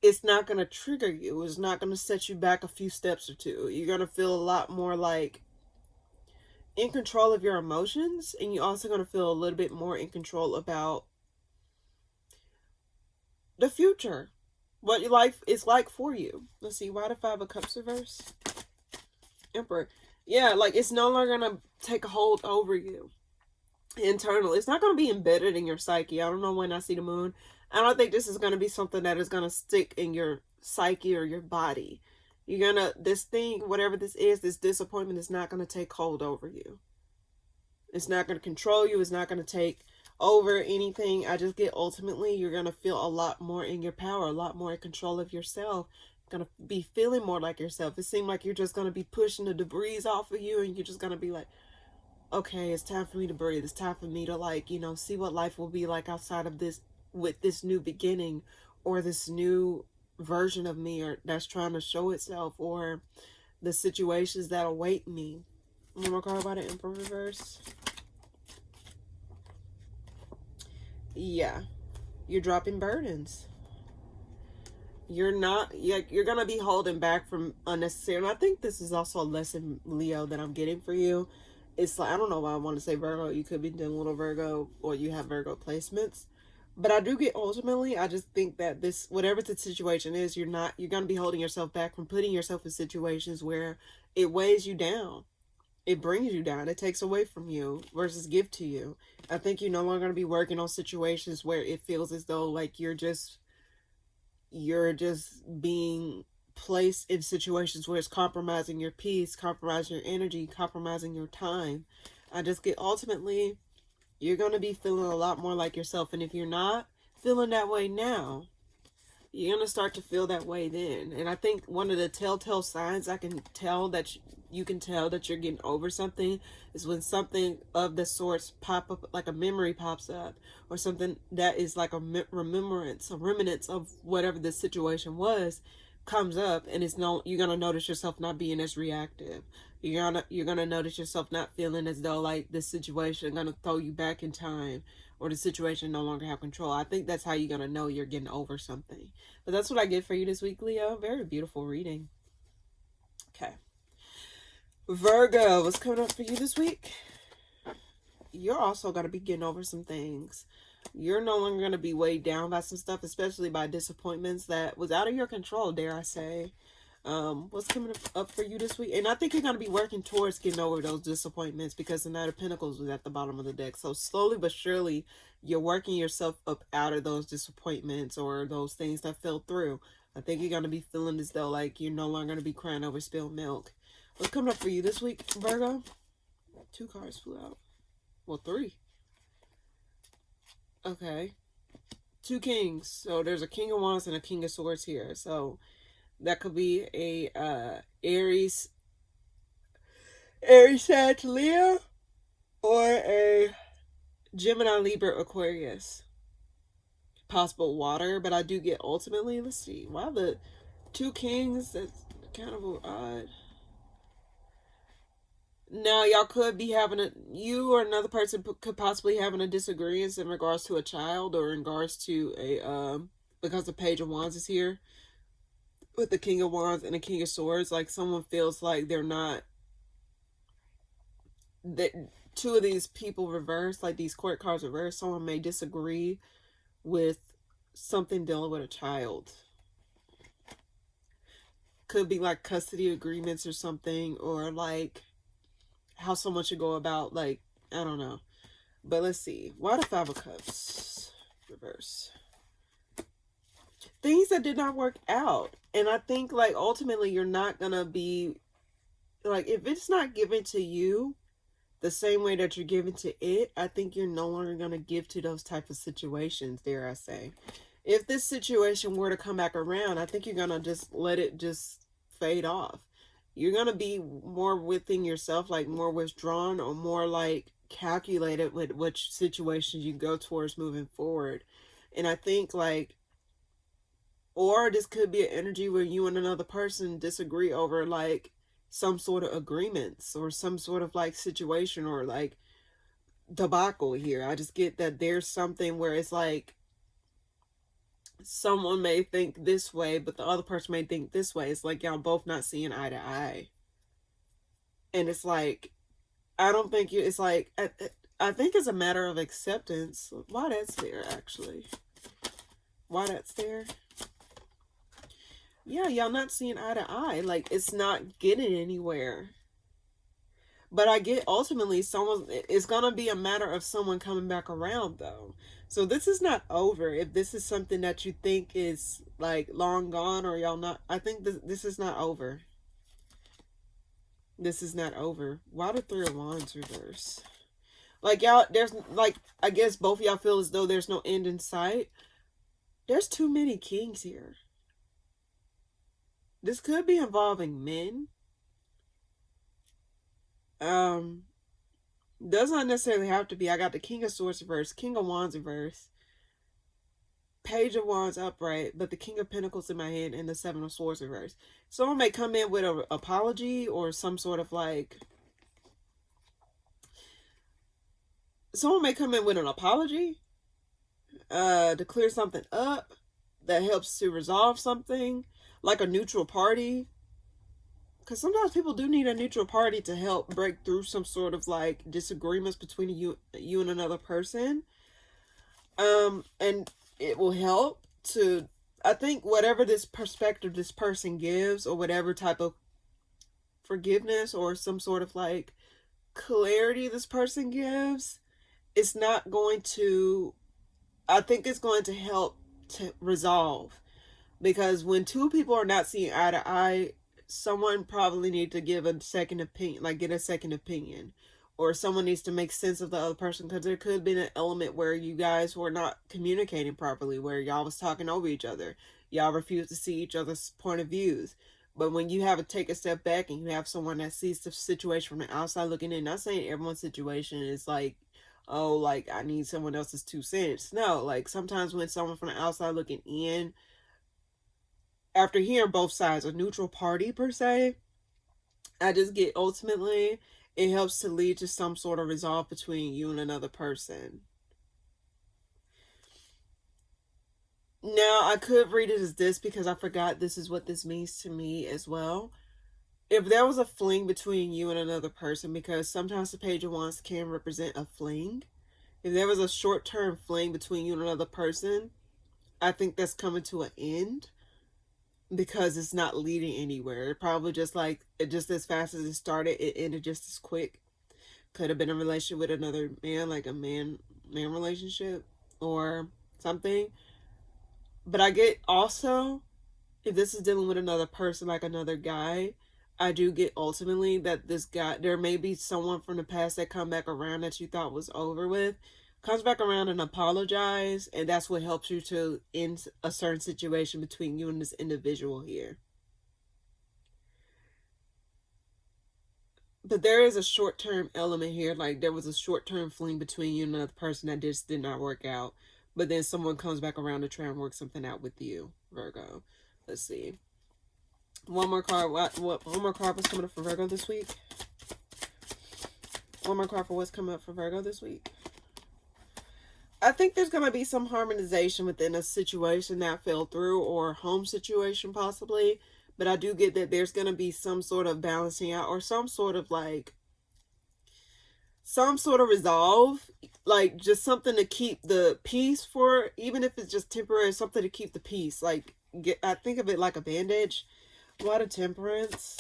It's not going to trigger you. It's not going to set you back a few steps or two. You're going to feel a lot more like in control of your emotions. And you're also going to feel a little bit more in control about the future. What your life is like for you. Let's see. Why the Five of Cups reverse? Emperor. Yeah, like it's no longer going to take a hold over you. Internal. It's not going to be embedded in your psyche. I don't know when I see the moon. I don't think this is going to be something that is going to stick in your psyche or your body. You're going to, this thing, whatever this is, this disappointment is not going to take hold over you. It's not going to control you. It's not going to take over anything. I just get ultimately you're going to feel a lot more in your power, a lot more in control of yourself. You're going to be feeling more like yourself. It seems like you're just going to be pushing the debris off of you, and you're just going to be like, okay, it's time for me to breathe. It's time for me to, like, you know, see what life will be like outside of this, with this new beginning, or this new version of me, or that's trying to show itself, or the situations that await me. One more card about the Emperor reverse. Yeah, you're dropping burdens. You're not, you're gonna be holding back from unnecessary. And I think this is also a lesson, Leo, that I'm getting for you. It's like, I don't know why I want to say Virgo. You could be doing little Virgo, or you have Virgo placements. But I do get, ultimately, I just think that this, whatever the situation is, you're gonna be holding yourself back from putting yourself in situations where it weighs you down. It brings you down. It takes away from you versus give to you. I think you're no longer going to be working on situations where it feels as though like you're just being placed in situations where it's compromising your peace, compromising your energy, compromising your time. I just get, ultimately, you're going to be feeling a lot more like yourself. And if you're not feeling that way now, you're going to start to feel that way then. And I think one of the telltale signs I can tell that you can tell that you're getting over something is when something of the sorts pop up, like a memory pops up, or something that is like a remembrance, a remnants of whatever the situation comes up, and it's no, you're gonna notice yourself not being as reactive. You're gonna notice yourself not feeling as though like this situation gonna throw you back in time, or the situation no longer have control. I think that's how you're gonna know you're getting over something. But that's what I get for you this week, Leo. Very beautiful reading. Okay. Virgo, what's coming up for you this week? You're also going to be getting over some things. You're no longer going to be weighed down by some stuff, especially by disappointments that was out of your control, dare I say. What's coming up for you this week? And I think you're going to be working towards getting over those disappointments, because the Knight of Pentacles was at the bottom of the deck. So slowly but surely, you're working yourself up out of those disappointments or those things that fell through. I think you're going to be feeling as though like you're no longer going to be crying over spilled milk. What's coming up for you this week, Virgo? 2 cards flew out. Well, 3. Okay. 2 kings. So there's a King of Wands and a King of Swords here. So that could be a Aries, Sag, Leo, or a Gemini, Libra, Aquarius. Possible water, but I do get, ultimately, let's see. Wow, the 2 kings, that's kind of odd. Now, y'all could be having you or another person could possibly having a disagreement in regards to a child, or in regards to because the Page of Wands is here with the King of Wands and the King of Swords. Like, someone feels like they're not, that 2 of these people reversed, like these court cards reversed, someone may disagree with something dealing with a child. Could be like custody agreements or something, or like how someone should go about, like, I don't know. But let's see. Why the 5 of Cups reverse? Things that did not work out. And I think, like, ultimately you're not gonna be, like, if it's not given to you the same way that you're giving to it, I think you're no longer gonna give to those type of situations, dare I say. If this situation were to come back around, I think you're gonna just let it just fade off. You're going to be more within yourself, like more withdrawn, or more like calculated with which situations you go towards moving forward. And I think, like, or this could be an energy where you and another person disagree over like some sort of agreements, or some sort of like situation, or like debacle here. I just get that there's something where it's like someone may think this way, but the other person may think this way. It's like y'all both not seeing eye to eye. And it's like, I don't think you, it's like, I think it's a matter of acceptance. Why that's there, actually. Why that's there. Yeah, y'all not seeing eye to eye. Like, it's not getting anywhere. But I get, ultimately, it's going to be a matter of someone coming back around, though. So this is not over. If this is something that you think is, like, long gone, or y'all not, I think this is not over. This is not over. Why the 3 of Wands reverse? Like, y'all, there's, like, I guess both of y'all feel as though there's no end in sight. There's too many kings here. This could be involving men. Does not necessarily have to be. I got the King of Swords reverse, King of Wands reverse, Page of Wands upright, but the King of Pentacles in my hand and the Seven of Swords reverse. Someone may come in with an apology or some sort of like... Someone may come in with an apology to clear something up that helps to resolve something, like a neutral party. Because sometimes people do need a neutral party to help break through some sort of like disagreements between you and another person. And it will help to, I think, whatever this perspective this person gives, or whatever type of forgiveness or some sort of like clarity this person gives, it's not going to, I think it's going to help to resolve. Because when two people are not seeing eye to eye, someone probably needs to give a second opinion, like get a second opinion, or someone needs to make sense of the other person, because there could have been an element where you guys were not communicating properly, where y'all was talking over each other, y'all refused to see each other's point of views. But when you have to take a step back and you have someone that sees the situation from the outside looking in, not saying everyone's situation is like, oh, like I need someone else's 2 cents. No, like sometimes when someone from the outside looking in, after hearing both sides, a neutral party per se, I just get ultimately it helps to lead to some sort of resolve between you and another person. Now, I could read it as this because I forgot this is what this means to me as well. If there was a fling between you and another person, because sometimes the Page of Wands can represent a fling. If there was a short-term fling between you and another person, I think that's coming to an end. Because it's not leading anywhere. It probably just like, it just as fast as it started, it ended just as quick. Could have been a relationship with another man, like a man relationship or something. But I get also, if this is dealing with another person, like another guy, I do get ultimately that this guy, there may be someone from the past that come back around that you thought was over with, comes back around and apologize, and that's what helps you to end a certain situation between you and this individual here. But there is a short-term element here, like there was a short-term fling between you and another person that just did not work out, but then someone comes back around to try and work something out with you, Virgo. Let's see. One more card. One more card was coming up for Virgo this week. One more card for what's coming up for Virgo this week. I think there's going to be some harmonization within a situation that fell through, or a home situation possibly. But I do get that there's going to be some sort of balancing out, or some sort of like, some sort of resolve. Like just something to keep the peace for, even if it's just temporary, something to keep the peace. Like, I think of it like a bandage. A lot of Temperance.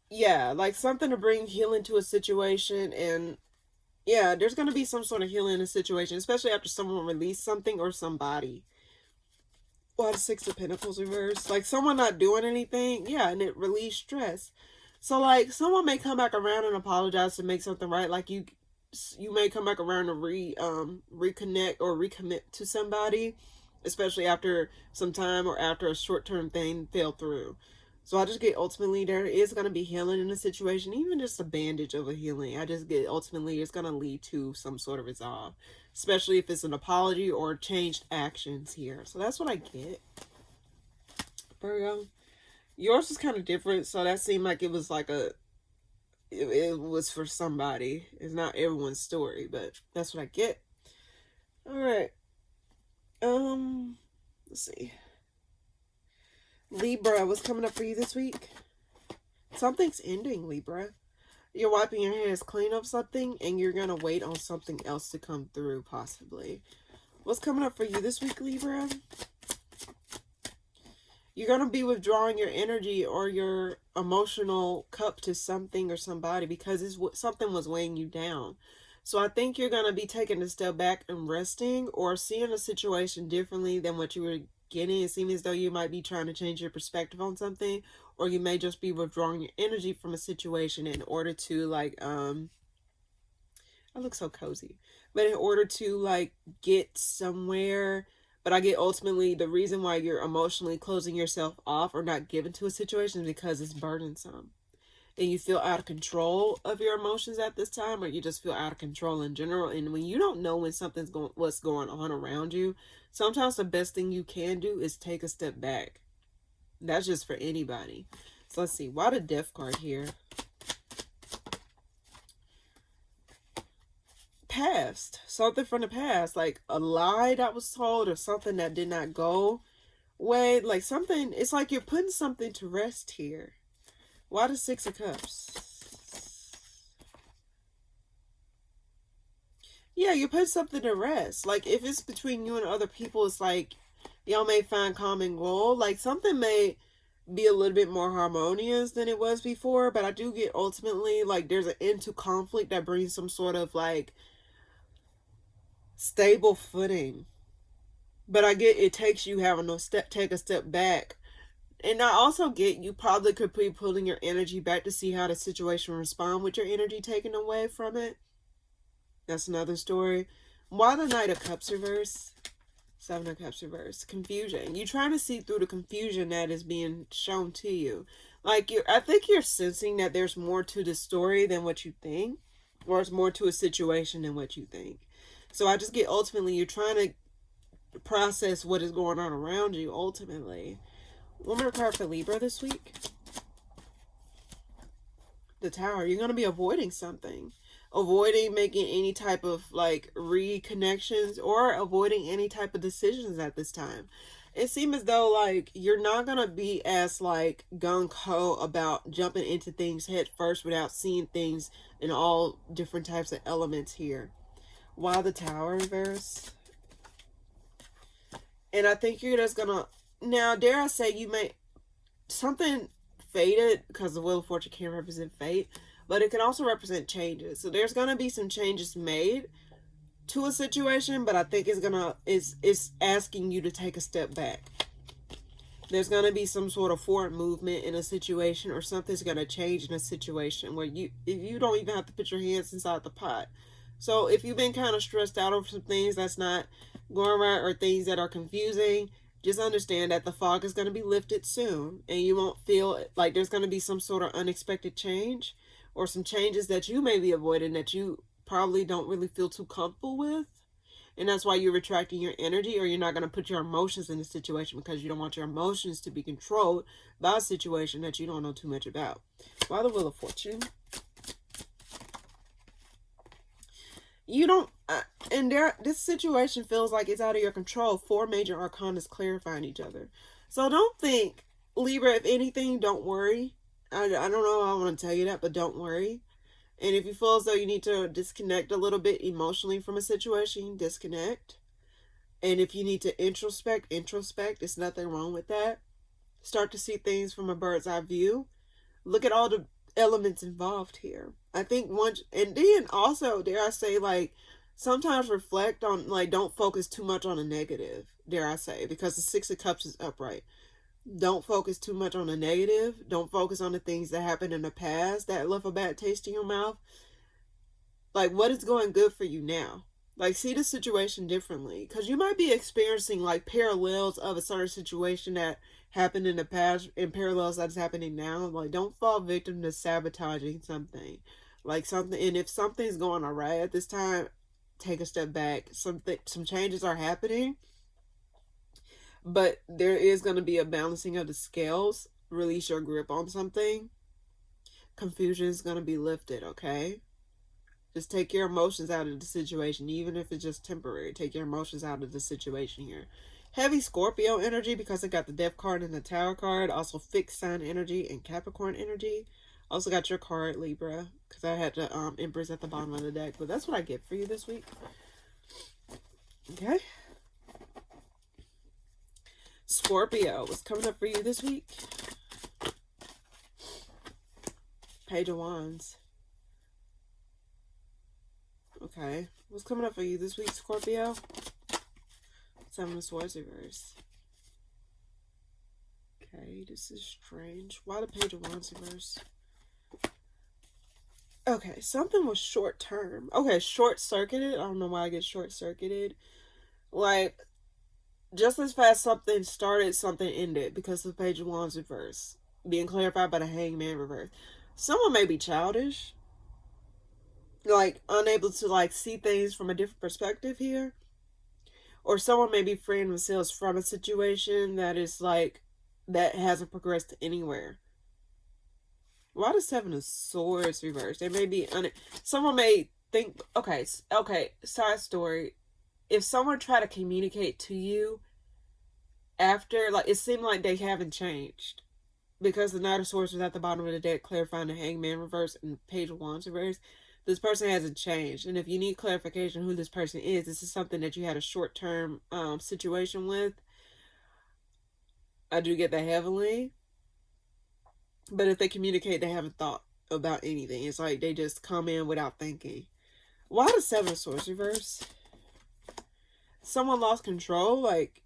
Yeah, like something to bring healing to a situation. And yeah, there's going to be some sort of healing in a situation, especially after someone released something or somebody. A lot of Six of Pentacles reversed. Like someone not doing anything. Yeah, and it released stress. So like someone may come back around and apologize to make something right. Like you may come back around to reconnect or recommit to somebody, especially after some time or after a short-term thing fell through. So I just get ultimately there is going to be healing in a situation, even just a bandage of a healing. I just get ultimately it's going to lead to some sort of resolve, especially if it's an apology or changed actions here. So that's what I get. Virgo. Yours was kind of different, so that seemed like it was like it was for somebody. It's not everyone's story, but that's what I get. All right. Let's see. Libra, what's coming up for you this week? Something's ending, Libra. You're wiping your hands clean of something, and you're going to wait on something else to come through, possibly. What's coming up for you this week, Libra? You're going to be withdrawing your energy or your emotional cup to something or somebody because something was weighing you down. So I think you're going to be taking a step back and resting, or seeing a situation differently than what you were getting. It seems as though you might be trying to change your perspective on something, or you may just be withdrawing your energy from a situation in order to like, I look so cozy, but in order to like get somewhere. But I get ultimately the reason why you're emotionally closing yourself off or not given to a situation is because it's burdensome. and you feel out of control of your emotions at this time, or you just feel out of control in general. And when you don't know when what's going on around you, sometimes the best thing you can do is take a step back. That's just for anybody. So let's see, why the Death card here? Past, something from the past, like a lie that was told or something that did not go way, like something. It's like you're putting something to rest here. Why the Six of Cups? Yeah, you put something to rest. Like if it's between you and other people, it's like y'all may find common goal. Like something may be a little bit more harmonious than it was before, but I do get ultimately like there's an end to conflict that brings some sort of like stable footing. But I get it takes you having to take a step back. And I also get you probably could be pulling your energy back to see how the situation respond with your energy taken away from it. That's another story. Why the Knight of Cups reverse? Seven of Cups reverse. Confusion. You're trying to see through the confusion that is being shown to you. Like I think you're sensing that there's more to the story than what you think. Or it's more to a situation than what you think. So I just get ultimately you're trying to process what is going on around you ultimately. One more card for Libra this week. The Tower. You're going to be avoiding something. Avoiding making any type of like reconnections or avoiding any type of decisions at this time. It seems as though like you're not going to be as like gung-ho about jumping into things head first without seeing things in all different types of elements here. Why the Tower reverse? And I think you're just gonna, now dare I say, you may, something fated, because the Wheel of Fortune can represent fate, but it can also represent changes. So there's gonna be some changes made to a situation, but I think it's asking you to take a step back. There's gonna be some sort of forward movement in a situation, or something's gonna change in a situation where you don't even have to put your hands inside the pot. So if you've been kind of stressed out over some things that's not going right or things that are confusing, just understand that the fog is going to be lifted soon and you won't feel like there's going to be some sort of unexpected change or some changes that you may be avoiding that you probably don't really feel too comfortable with. And that's why you're retracting your energy, or you're not going to put your emotions in the situation because you don't want your emotions to be controlled by a situation that you don't know too much about. Why the Wheel of Fortune? You don't, and this situation feels like it's out of your control. Four major arcana clarifying each other. So don't think, Libra, if anything, don't worry. I don't know how I want to tell you that, but don't worry. And if you feel as though you need to disconnect a little bit emotionally from a situation, disconnect. And if you need to introspect. There's nothing wrong with that. Start to see things from a bird's eye view. Look at all the elements involved here. I think once, and then also, dare I say, like, sometimes reflect on, like, don't focus too much on a negative, dare I say, because the Six of Cups is upright. Don't focus too much on the negative. Don't focus on the things that happened in the past that left a bad taste in your mouth. Like, what is going good for you now? Like, see the situation differently, because you might be experiencing like parallels of a certain situation that happened in the past and parallels that's happening now. Like, don't fall victim to sabotaging something, like something. And if something's going all right at this time, take a step back. Some changes are happening, but there is going to be a balancing of the scales. Release your grip on something. Confusion is going to be lifted, okay? Just take your emotions out of the situation, even if it's just temporary. Take your emotions out of the situation here. Heavy Scorpio energy, because I got the Death card and the Tower card. Also fixed sign energy and Capricorn energy. Also got your card, Libra, because I had the Empress at the bottom of the deck. But that's what I get for you this week. Okay. Scorpio, what's coming up for you this week? Page of Wands. Okay. What's coming up for you this week, Scorpio? Seven of Swords reverse. Okay, this is strange. Why the Page of Wands reverse? Okay, something was short term. Okay, short-circuited. I don't know why I get short-circuited. Like, just as fast something started, something ended because of the Page of Wands reverse. Being clarified by the Hangman reverse. Someone may be childish, like unable to like see things from a different perspective here. Or someone may be freeing themselves from a situation that is like, that hasn't progressed anywhere. Why does Seven of Swords reverse? They may be someone may think, okay, side story. If someone try to communicate to you after, like, it seemed like they haven't changed, because the Knight of Swords was at the bottom of the deck, clarifying the Hangman reverse and Page of Wands reverse. This person hasn't changed, and if you need clarification who this person is, this is something that you had a short-term situation with. I do get that heavily, but if they communicate, they haven't thought about anything. It's like they just come in without thinking. Why the Seven of Swords reverse? Someone lost control, like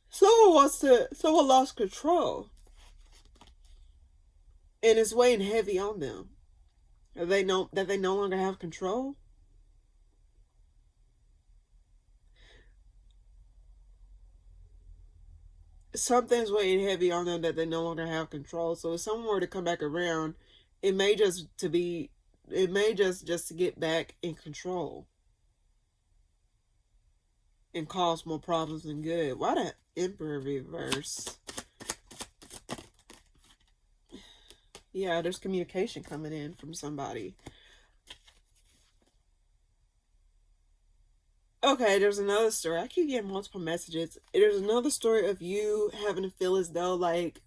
someone lost control and it's weighing heavy on them. They know that they no longer have control. Something's weighing heavy on them that they no longer have control. So if someone were to come back around, it may just to get back in control and cause more problems than good. Why the Emperor reverse? Yeah, there's communication coming in from somebody. Okay, there's another story. I keep getting multiple messages. There's another story of you having to feel as though, like,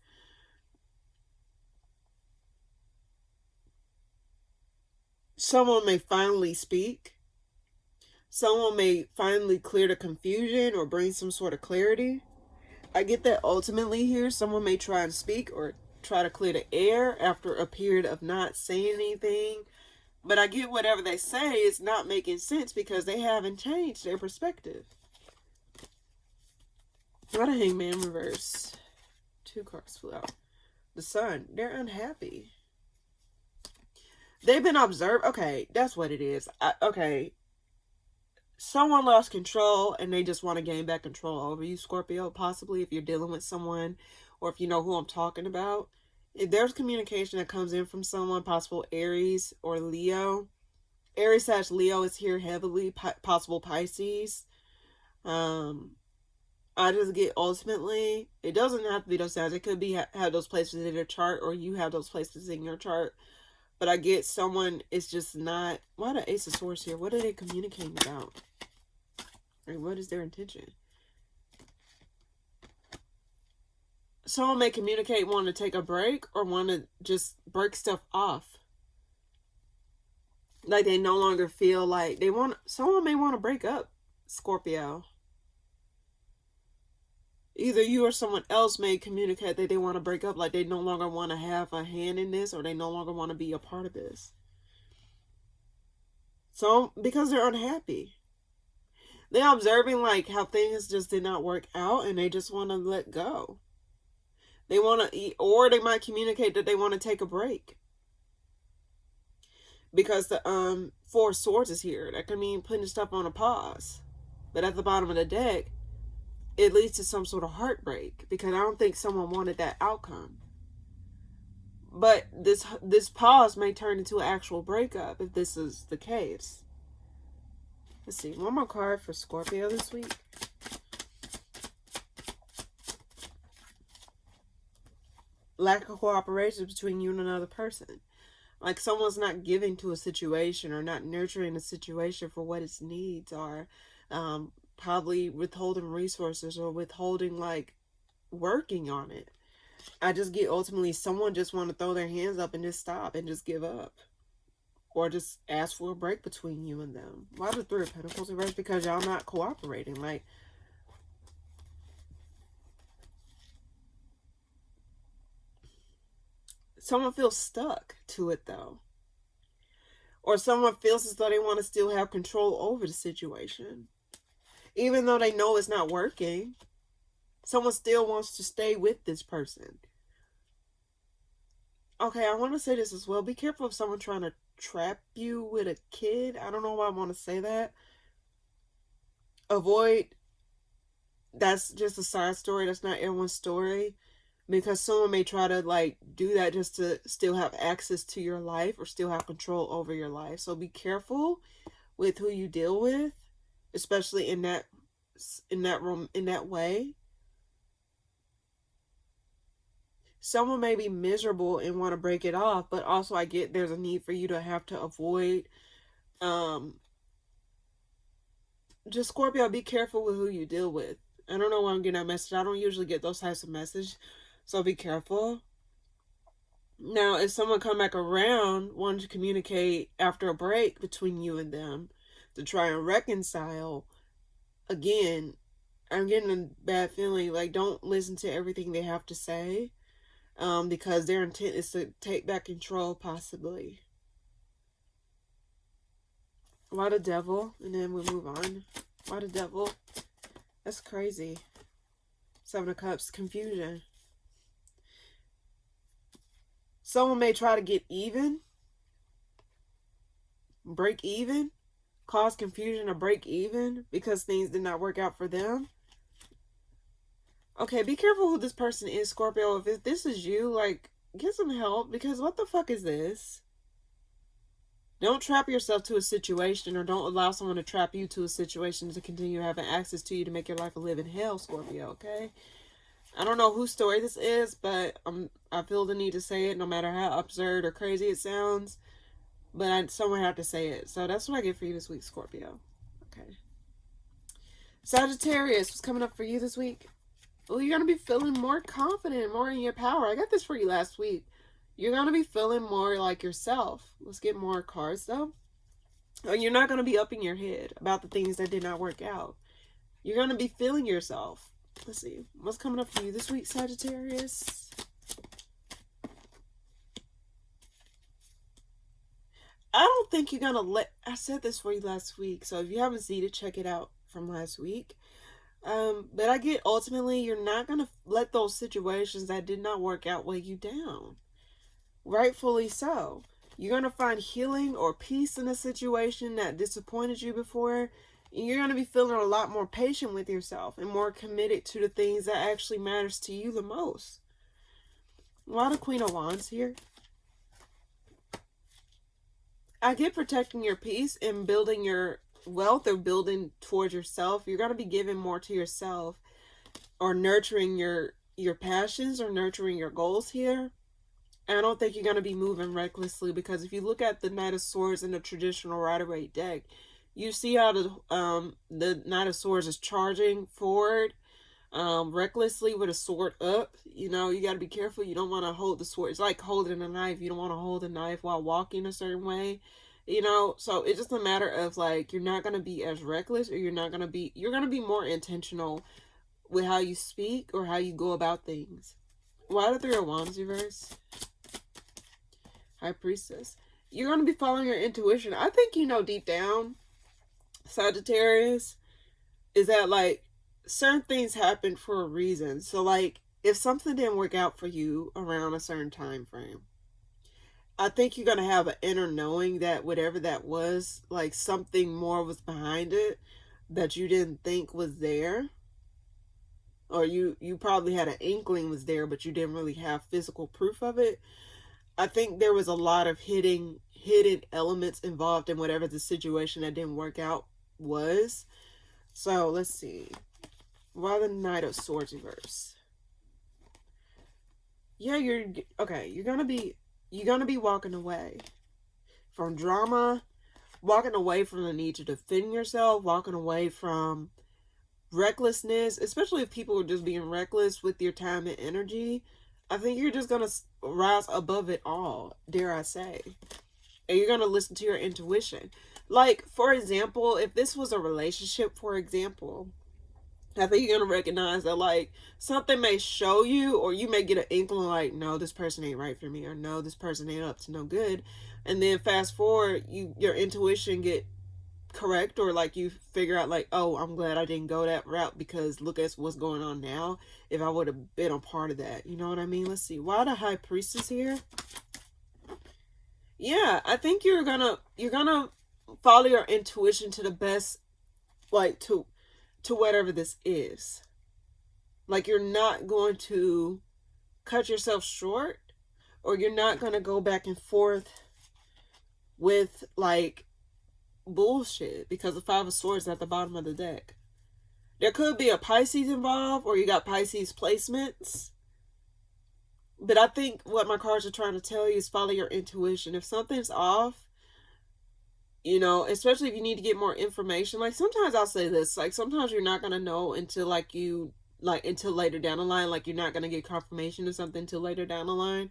someone may finally speak. Someone may finally clear the confusion or bring some sort of clarity. I get that ultimately here, someone may try and speak or try to clear the air after a period of not saying anything. But I get whatever they say is not making sense because they haven't changed their perspective. What a Hangman reverse. 2 cards flew out. The Sun. They're unhappy. They've been observed. Okay, that's what it is. Okay. Someone lost control and they just want to gain back control over you, Scorpio. Possibly if you're dealing with someone or if you know who I'm talking about. If there's communication that comes in from someone, possible Aries or Leo. Aries/Leo is here heavily. Possible Pisces. I just get ultimately, it doesn't have to be those signs. It could be have those places in your chart or you have those places in your chart. But I get someone is just not. Why the Ace of Swords here? What are they communicating about? Like, what is their intention? Someone may communicate wanting to take a break or want to just break stuff off. Like they no longer feel like they want. Someone may want to break up, Scorpio. Either you or someone else may communicate that they want to break up, like they no longer want to have a hand in this or they no longer want to be a part of this. So, because they're unhappy. They're observing like how things just did not work out and they just want to let go. They want to eat, or they might communicate that they want to take a break. Because the 4 of Swords is here. That could mean putting stuff on a pause. But at the bottom of the deck, it leads to some sort of heartbreak. Because I don't think someone wanted that outcome. But this pause may turn into an actual breakup if this is the case. Let's see. One more card for Scorpio this week. Lack of cooperation between you and another person. Like someone's not giving to a situation or not nurturing a situation for what its needs are. Probably withholding resources or withholding like working on it. I just get ultimately someone just want to throw their hands up and just stop and just give up. Or just ask for a break between you and them. Why the 3 of Pentacles reversed? Because y'all not cooperating. Like, someone feels stuck to it though. Or someone feels as though they want to still have control over the situation. Even though they know it's not working. Someone still wants to stay with this person. Okay, I want to say this as well. Be careful of someone trying to trap you with a kid. I don't know why I want to say that. Avoid that's just a side story. That's not everyone's story. Because someone may try to like do that just to still have access to your life or still have control over your life. So be careful with who you deal with, especially in that room, in that way. Someone may be miserable and want to break it off, but also I get there's a need for you to have to avoid just Scorpio, be careful with who you deal with. I don't know why I'm getting that message. I don't usually get those types of messages, so be careful. Now, if someone come back around wanting to communicate after a break between you and them to try and reconcile, again, I'm getting a bad feeling. Like, don't listen to everything they have to say, because their intent is to take back control, possibly. Why the devil? And then we'll move on. Why the devil? That's crazy. Seven of Cups, confusion. Someone may try to get even, break even, cause confusion or break even because things did not work out for them. Okay, be careful who this person is, Scorpio. If this is you, like, get some help, because what the fuck is this? Don't trap yourself to a situation, or don't allow someone to trap you to a situation to continue having access to you to make your life a living hell, Scorpio, okay? I don't know whose story this is, but I feel the need to say it no matter how absurd or crazy it sounds. But someone had to say it. So that's what I get for you this week, Scorpio. Okay. Sagittarius, what's coming up for you this week? Well, you're going to be feeling more confident, more in your power. I got this for you last week. You're going to be feeling more like yourself. Let's get more cards, though. You're not going to be up in your head about the things that did not work out. You're going to be feeling yourself. Let's see. What's coming up for you this week, Sagittarius? I don't think you're going to let... I said this for you last week, so if you haven't seen it, check it out from last week. But I get, ultimately, you're not going to let those situations that did not work out weigh you down. Rightfully so. You're going to find healing or peace in a situation that disappointed you before. And you're going to be feeling a lot more patient with yourself and more committed to the things that actually matters to you the most. A lot of Queen of Wands here. I get protecting your peace and building your wealth or building towards yourself. You're going to be giving more to yourself or nurturing your passions or nurturing your goals here. I don't think you're going to be moving recklessly, because if you look at the Knight of Swords in the traditional Rider-Waite deck, you see how the Knight of Swords is charging forward recklessly with a sword up. You know, you got to be careful. You don't want to hold the sword. It's like holding a knife. You don't want to hold a knife while walking a certain way. You know, so it's just a matter of, like, you're not going to be as reckless, or you're going to be more intentional with how you speak or how you go about things. Why the Three of Wands reverse? High Priestess. You're going to be following your intuition. I think you know deep down, Sagittarius, is that, like, certain things happen for a reason. So, like, if something didn't work out for you around a certain time frame, I think you're going to have an inner knowing that whatever that was, like, something more was behind it that you didn't think was there. Or you probably had an inkling was there, but you didn't really have physical proof of it. I think there was a lot of hidden elements involved in whatever the situation that didn't work out was. So let's see. Why the Knight of Swords reverse? Yeah, you're gonna be walking away from drama, walking away from the need to defend yourself, walking away from recklessness, especially if people are just being reckless with your time and energy. I think you're just going to rise above it all, dare I say. And you're going to listen to your intuition. Like, for example, if this was a relationship, for example, I think you're going to recognize that, like, something may show you, or you may get an inkling like, no, this person ain't right for me, or no, this person ain't up to no good. And then fast forward, your intuition get correct, or like you figure out like, oh, I'm glad I didn't go that route, because look at what's going on now. If I would have been a part of that, you know what I mean? Let's see. Why the High Priestess here? Yeah, I think you're gonna follow your intuition to the best, like to whatever this is. Like, you're not going to cut yourself short, or you're not going to go back and forth with, like, bullshit, because the Five of Swords is at the bottom of the deck. There could be a Pisces involved, or you got Pisces placements. But I think what my cards are trying to tell you is follow your intuition. If something's off, you know, especially if you need to get more information. Like, sometimes I'll say this, like, sometimes you're not going to know until, like, until later down the line. Like, you're not going to get confirmation of something until later down the line.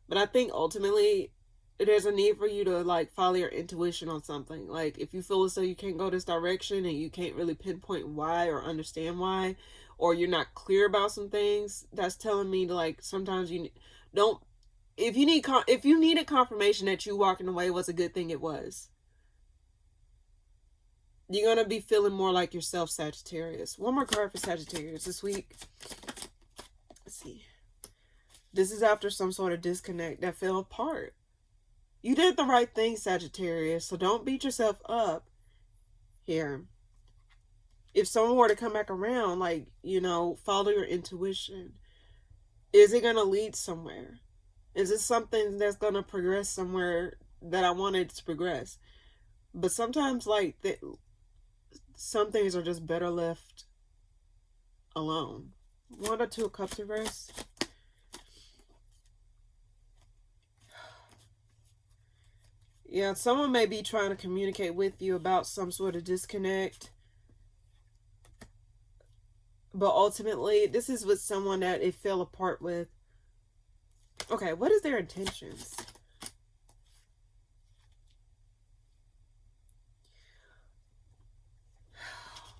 But I think ultimately there's a need for you to, like, follow your intuition on something. Like, if you feel as though you can't go this direction and you can't really pinpoint why or understand why, or you're not clear about some things, that's telling me to, like, sometimes you don't, if you needed confirmation that you walking away was a good thing, it was. You're going to be feeling more like yourself, Sagittarius. One more card for Sagittarius this week. Let's see. This is after some sort of disconnect that fell apart. You did the right thing, Sagittarius, so don't beat yourself up here. If someone were to come back around, like, you know, follow your intuition. Is it going to lead somewhere? Is it something that's going to progress somewhere that I wanted to progress? But sometimes, like, some things are just better left alone. 1 or 2 of Cups reverse. Yeah, someone may be trying to communicate with you about some sort of disconnect. But ultimately, this is with someone that it fell apart with. Okay, what is their intentions?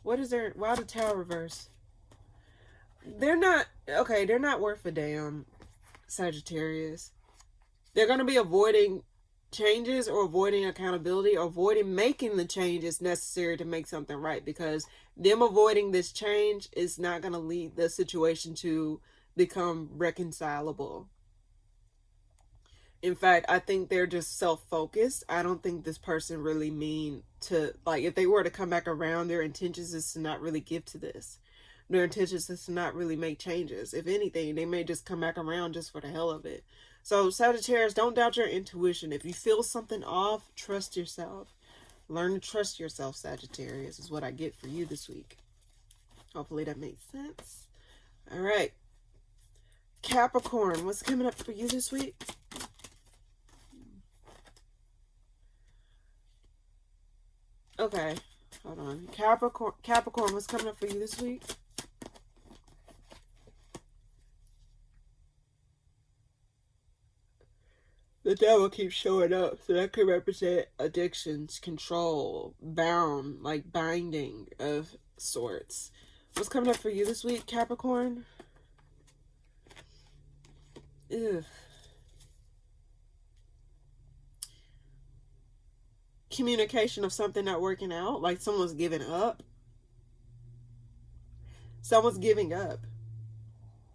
What is their... Why the Tower reverse? They're not... Okay, they're not worth a damn, Sagittarius. They're going to be avoiding changes, or avoiding accountability, or avoiding making the changes necessary to make something right, because them avoiding this change is not going to lead the situation to become reconcilable. In fact, I think they're just self-focused. I don't think this person really mean to, like, if they were to come back around, their intentions is to not really give to this. Their intentions is to not really make changes. If anything, they may just come back around just for the hell of it. So, Sagittarius, don't doubt your intuition. If you feel something off, trust yourself. Learn to trust yourself, Sagittarius, is what I get for you this week. Hopefully that makes sense. All right. Capricorn, what's coming up for you this week? Okay, hold on. Capricorn, what's coming up for you this week? The devil keeps showing up, so that could represent addictions, control, bound, like binding of sorts. What's coming up for you this week, Capricorn? Ugh. Communication of something not working out, like someone's giving up. Someone's giving up.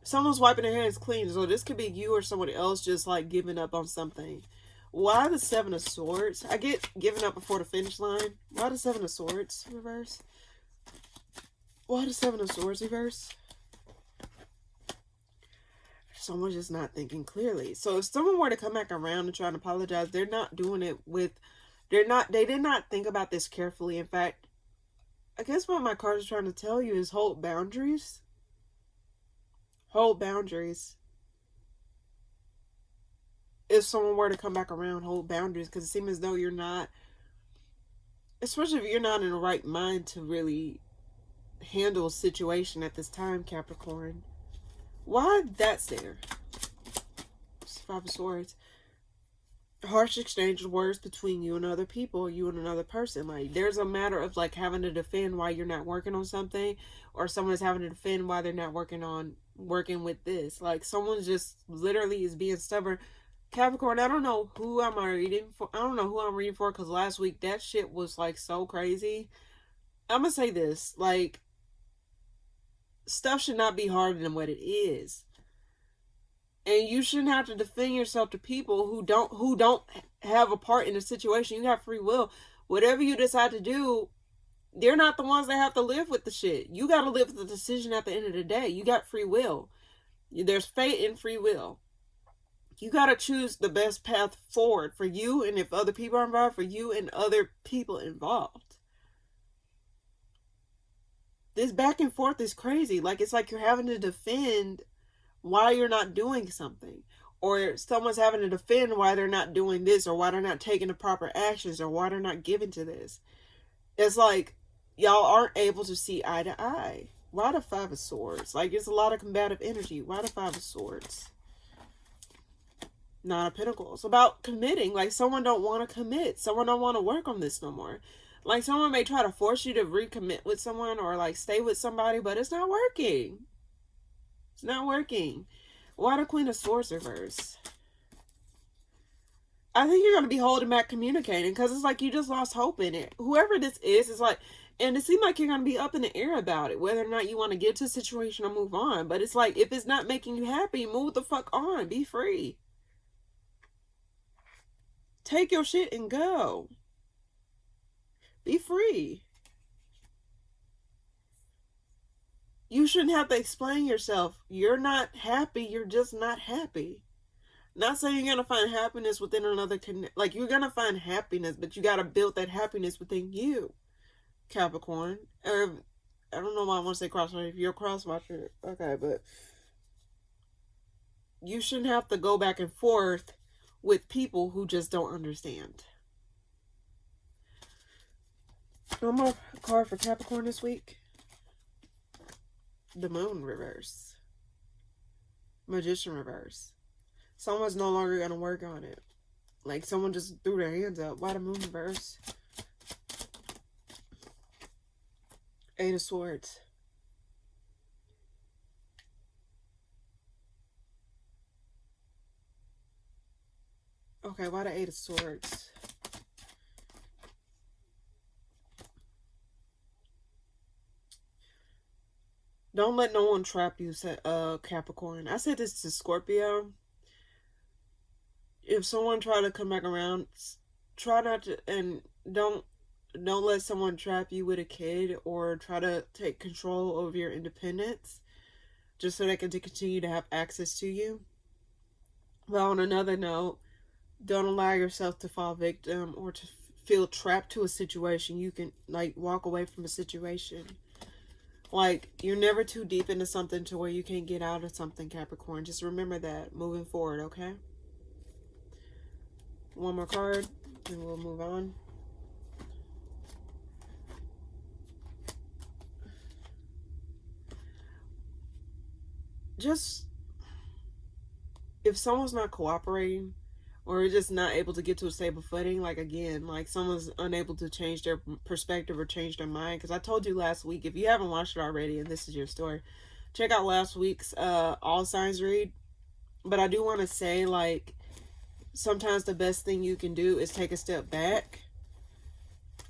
Someone's wiping their hands clean. So this could be you or someone else just like giving up on something. Why the 7 of Swords? I get giving up before the finish line. Why the 7 of Swords reverse? Why the 7 of Swords reverse? Someone's just not thinking clearly. So if someone were to come back around and try to apologize, they're not doing it with... They did not think about this carefully. In fact, I guess what my cards are trying to tell you is hold boundaries. Hold boundaries. If someone were to come back around, hold boundaries. Because it seems as though you're not... Especially if you're not in the right mind to really handle a situation at this time, Capricorn. Why that's there? 5 of Swords. Harsh exchange of words between you and other people, you and another person. Like, there's a matter of like having to defend why you're not working on something, or someone's having to defend why they're not working with this. Like, someone's just literally is being stubborn. Capricorn, I don't know who I'm reading for. I don't know who I'm reading for, because last week that shit was like so crazy. I'm gonna say this, like, stuff should not be harder than what it is. And you shouldn't have to defend yourself to people who don't have a part in the situation. You have free will. Whatever you decide to do, They're not the ones that have to live with the shit. You got to live with the decision at the end of the day. You got free will. There's fate in free will. You got to choose the best path forward for you, and if other people are involved, for you and other people involved. This back and forth is crazy. Like, it's like you're having to defend why you're not doing something. Or someone's having to defend why they're not doing this, or why they're not taking the proper actions, or why they're not giving to this. It's like y'all aren't able to see eye to eye. Why the Five of Swords? Like, it's a lot of combative energy. Why the Five of Swords? Nine of Pentacles. About committing. Like, someone don't want to commit. Someone don't want to work on this no more. Like, someone may try to force you to recommit with someone, or like stay with somebody, but it's not working. It's not working. Why the Queen of Swords reverse? I think you're going to be holding back communicating, because it's like you just lost hope in it. Whoever this is like, and it seems like you're going to be up in the air about it, whether or not you want to get to a situation or move on. But it's like, if it's not making you happy, move the fuck on. Be free. Take your shit and go. Be free. You shouldn't have to explain yourself. You're not happy. You're just not happy. Not saying you're going to find happiness within another like, you're going to find happiness, but you got to build that happiness within you, Capricorn. I don't know why I want to say crosswatcher. If you're a crosswatcher, okay, but you shouldn't have to go back and forth with people who just don't understand. One more card for Capricorn this week. The Moon reverse. Magician reverse. Someone's no longer going to work on it. Like, someone just threw their hands up. Why the Moon reverse? Eight of Swords. Okay, why the Eight of Swords? Don't let no one trap you, Capricorn. I said this to Scorpio. If someone try to come back around, try not to, and don't let someone trap you with a kid, or try to take control over your independence just so they can continue to have access to you. Well, on another note, don't allow yourself to fall victim or to feel trapped to a situation. You can, like, walk away from a situation. Like, you're never too deep into something to where you can't get out of something, Capricorn. Just remember that moving forward, okay? One more card, and we'll move on. Just, if someone's not cooperating, or just not able to get to a stable footing, like, again, like, someone's unable to change their perspective or change their mind. Because I told you last week, if you haven't watched it already and this is your story, check out last week's All Signs read. But I do want to say, like, sometimes the best thing you can do is take a step back,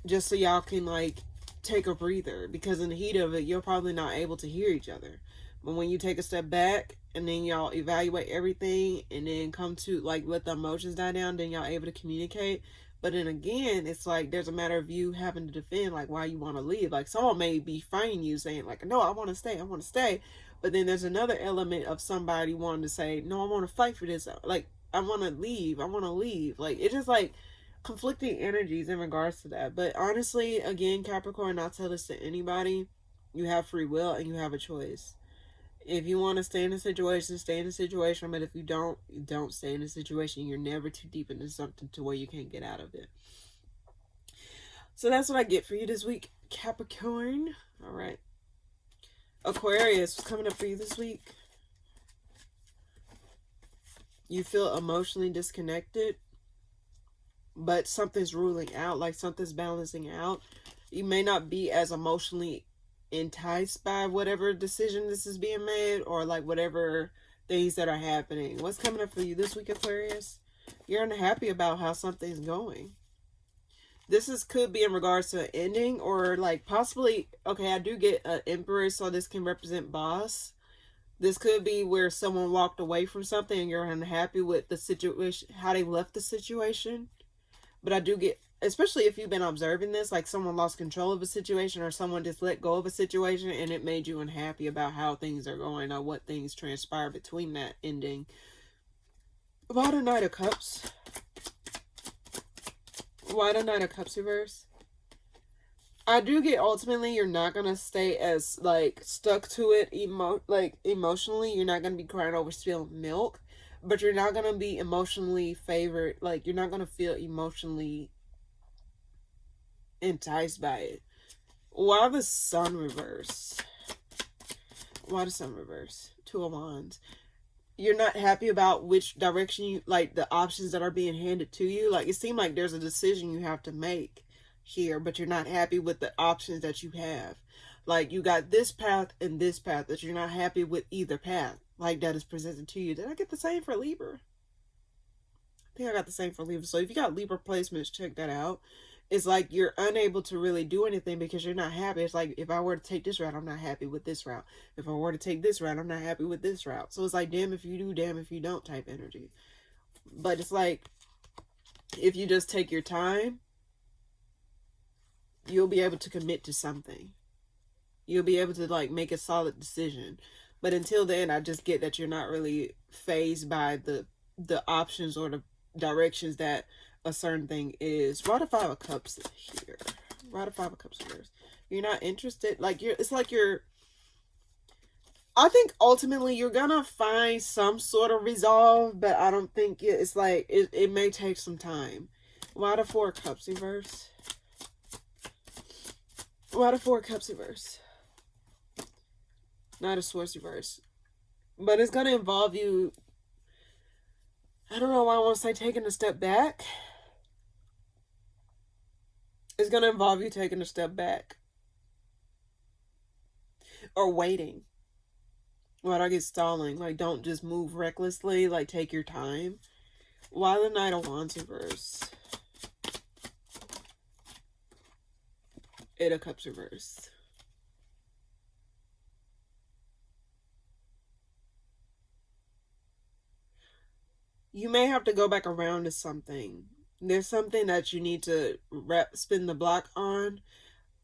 just so y'all can, like, take a breather. Because in the heat of it, you're probably not able to hear each other. But when you take a step back, and then y'all evaluate everything, and then come to, like, let the emotions die down, then y'all able to communicate. But then again, it's like, there's a matter of you having to defend, like, why you want to leave. Like, someone may be fighting you, saying, like, no, I want to stay, I want to stay. But then there's another element of somebody wanting to say, no, I want to fight for this. Like, I want to leave, I want to leave. Like, it's just, like, conflicting energies in regards to that. But honestly, again, Capricorn, I'll tell this to anybody, you have free will and you have a choice. If you want to stay in a situation, stay in a situation. But if you don't stay in a situation. You're never too deep into something to where you can't get out of it. So that's what I get for you this week, Capricorn. All right. Aquarius, what's coming up for you this week? You feel emotionally disconnected, but something's ruling out, like something's balancing out. You may not be as emotionally enticed by whatever decision this is being made, or like whatever things that are happening. What's coming up for you this week, Aquarius? You're unhappy about how something's going. This could be in regards to an ending, or like possibly, okay, I do get an Emperor, so this can represent boss. This could be where someone walked away from something and you're unhappy with the situation, how they left the situation. But I do get especially if you've been observing this, like someone lost control of a situation or someone just let go of a situation and it made you unhappy about how things are going or what things transpire between that ending. Why the Knight of Cups? Why the Knight of Cups reverse? I do get ultimately you're not going to stay as like stuck to it emotionally. You're not going to be crying over spilled milk, but you're not going to be emotionally favored. Like you're not going to feel emotionally enticed by it. Why the Sun reverse? Why the Sun reverse? Two of Wands. You're not happy about which direction you like the options that are being handed to you. Like it seems like there's a decision you have to make here, but you're not happy with the options that you have. Like you got this path and this path, that you're not happy with either path like that is presented to you. Did I get the same for Libra? I think I got the same for Libra. So if you got Libra placements, check that out. It's like you're unable to really do anything because you're not happy. It's like if I were to take this route, I'm not happy with this route. If I were to take this route, I'm not happy with this route. So it's like damn if you do, damn if you don't type energy. But it's like if you just take your time, you'll be able to commit to something. You'll be able to like make a solid decision. But until then, I just get that you're not really fazed by the options or the directions that a certain thing is. Why the Five of Cups here? Why the Five of Cups here? You're not interested. Like it's like you're. I think ultimately you're gonna find some sort of resolve, but I don't think it's like it may take some time. Why the Four of Cups reverse? Why the Four of Cups reverse? Knight of Swords reverse. But it's gonna involve you. I don't know why I want to say taking a step back. It's going to involve you taking a step back. Or waiting. Why do I get stalling? Like, don't just move recklessly. Like, take your time. Why the Knight of Wands reverse? Eight of Cups reverse. You may have to go back around to something. There's something that you need to spin the block on,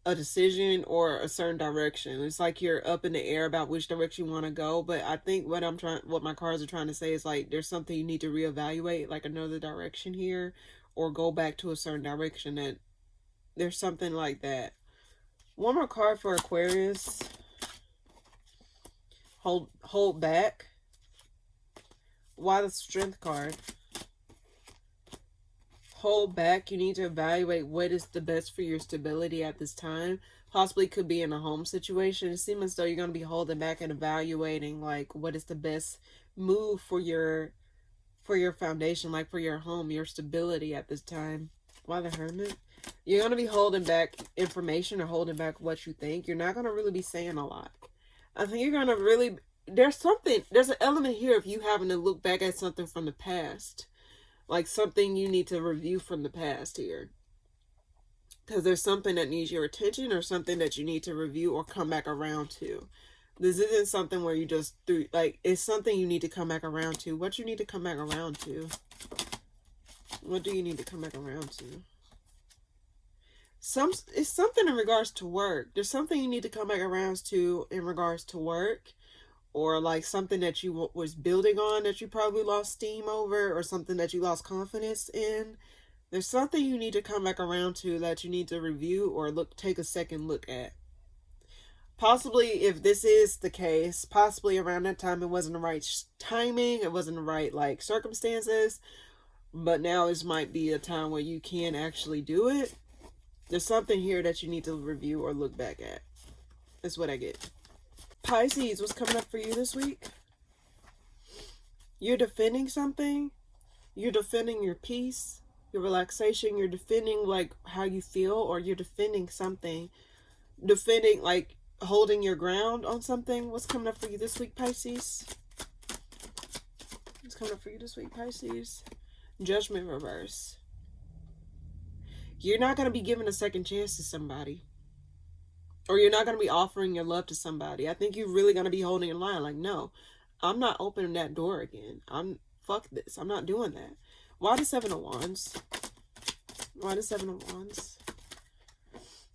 a decision or a certain direction. It's like you're up in the air about which direction you want to go. But I think what my cards are trying to say is like there's something you need to reevaluate, like another direction here, or go back to a certain direction. That there's something like that. One more card for Aquarius. Hold back. Why the Strength card? Hold back. You need to evaluate what is the best for your stability at this time. Possibly could be in a home situation. It seems as though you're going to be holding back and evaluating like what is the best move for your foundation, like for your home, your stability at this time. Why the Hermit? You're going to be holding back information or holding back what you think. You're not going to really be saying a lot. I think you're going to really... There's an element here of you having to look back at something from the past. Like something you need to review from the past here. Because there's something that needs your attention or something that you need to review or come back around to. This isn't something where you just do, like, it's something you need to come back around to. What you need to come back around to? What do you need to come back around to? It's something in regards to work. There's something you need to come back around to in regards to work. Or like something that you was building on that you probably lost steam over, or something that you lost confidence in. There's something you need to come back around to that you need to review or take a second look at. Possibly, if this is the case, possibly around that time it wasn't the right timing, it wasn't the right like circumstances, but now this might be a time where you can actually do it. There's something here that you need to review or look back at. That's what I get. Pisces, what's coming up for you this week? You're defending something. You're defending your peace, your relaxation. You're defending like how you feel, or you're defending something. Defending, like holding your ground on something. What's coming up for you this week, Pisces? What's coming up for you this week, Pisces? Judgment reverse. You're not going to be giving a second chance to somebody. Or you're not going to be offering your love to somebody. I think you're really going to be holding in line. Like, no, I'm not opening that door again. Fuck this. I'm not doing that. Why the Seven of Wands? Why the Seven of Wands?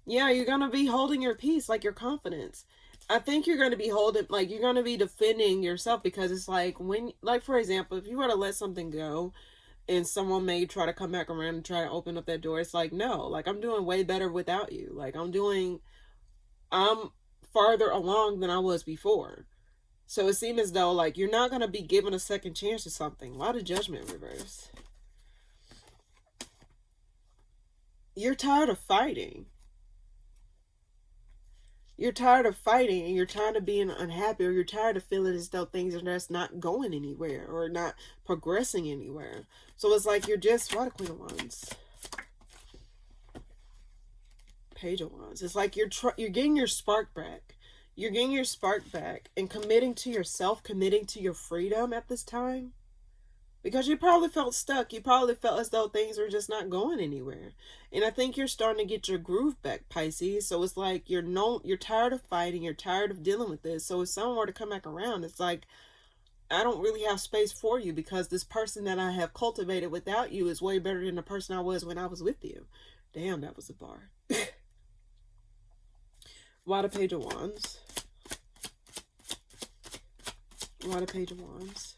Yeah, you're going to be holding your peace, like your confidence. I think you're going to be holding, like, you're going to be defending yourself, because it's like, when, like, for example, if you were to let something go and someone may try to come back around and try to open up that door, it's like, no, like, I'm doing way better without you. Like, I'm farther along than I was before. So it seems as though, like, you're not going to be given a second chance to something. Why the Judgment reverse? You're tired of fighting. You're tired of fighting, and you're tired of being unhappy, or you're tired of feeling as though things are just not going anywhere or not progressing anywhere. So it's like you're just, why the Queen of Wands? Page of Wands. It's like you're getting your spark back. You're getting your spark back and committing to yourself, committing to your freedom at this time. Because you probably felt stuck. You probably felt as though things were just not going anywhere. And I think you're starting to get your groove back, Pisces. So it's like you're tired of fighting. You're tired of dealing with this. So if someone were to come back around, it's like, I don't really have space for you, because this person that I have cultivated without you is way better than the person I was when I was with you. Damn, that was a bar. Why the Page of Wands? Why the Page of Wands?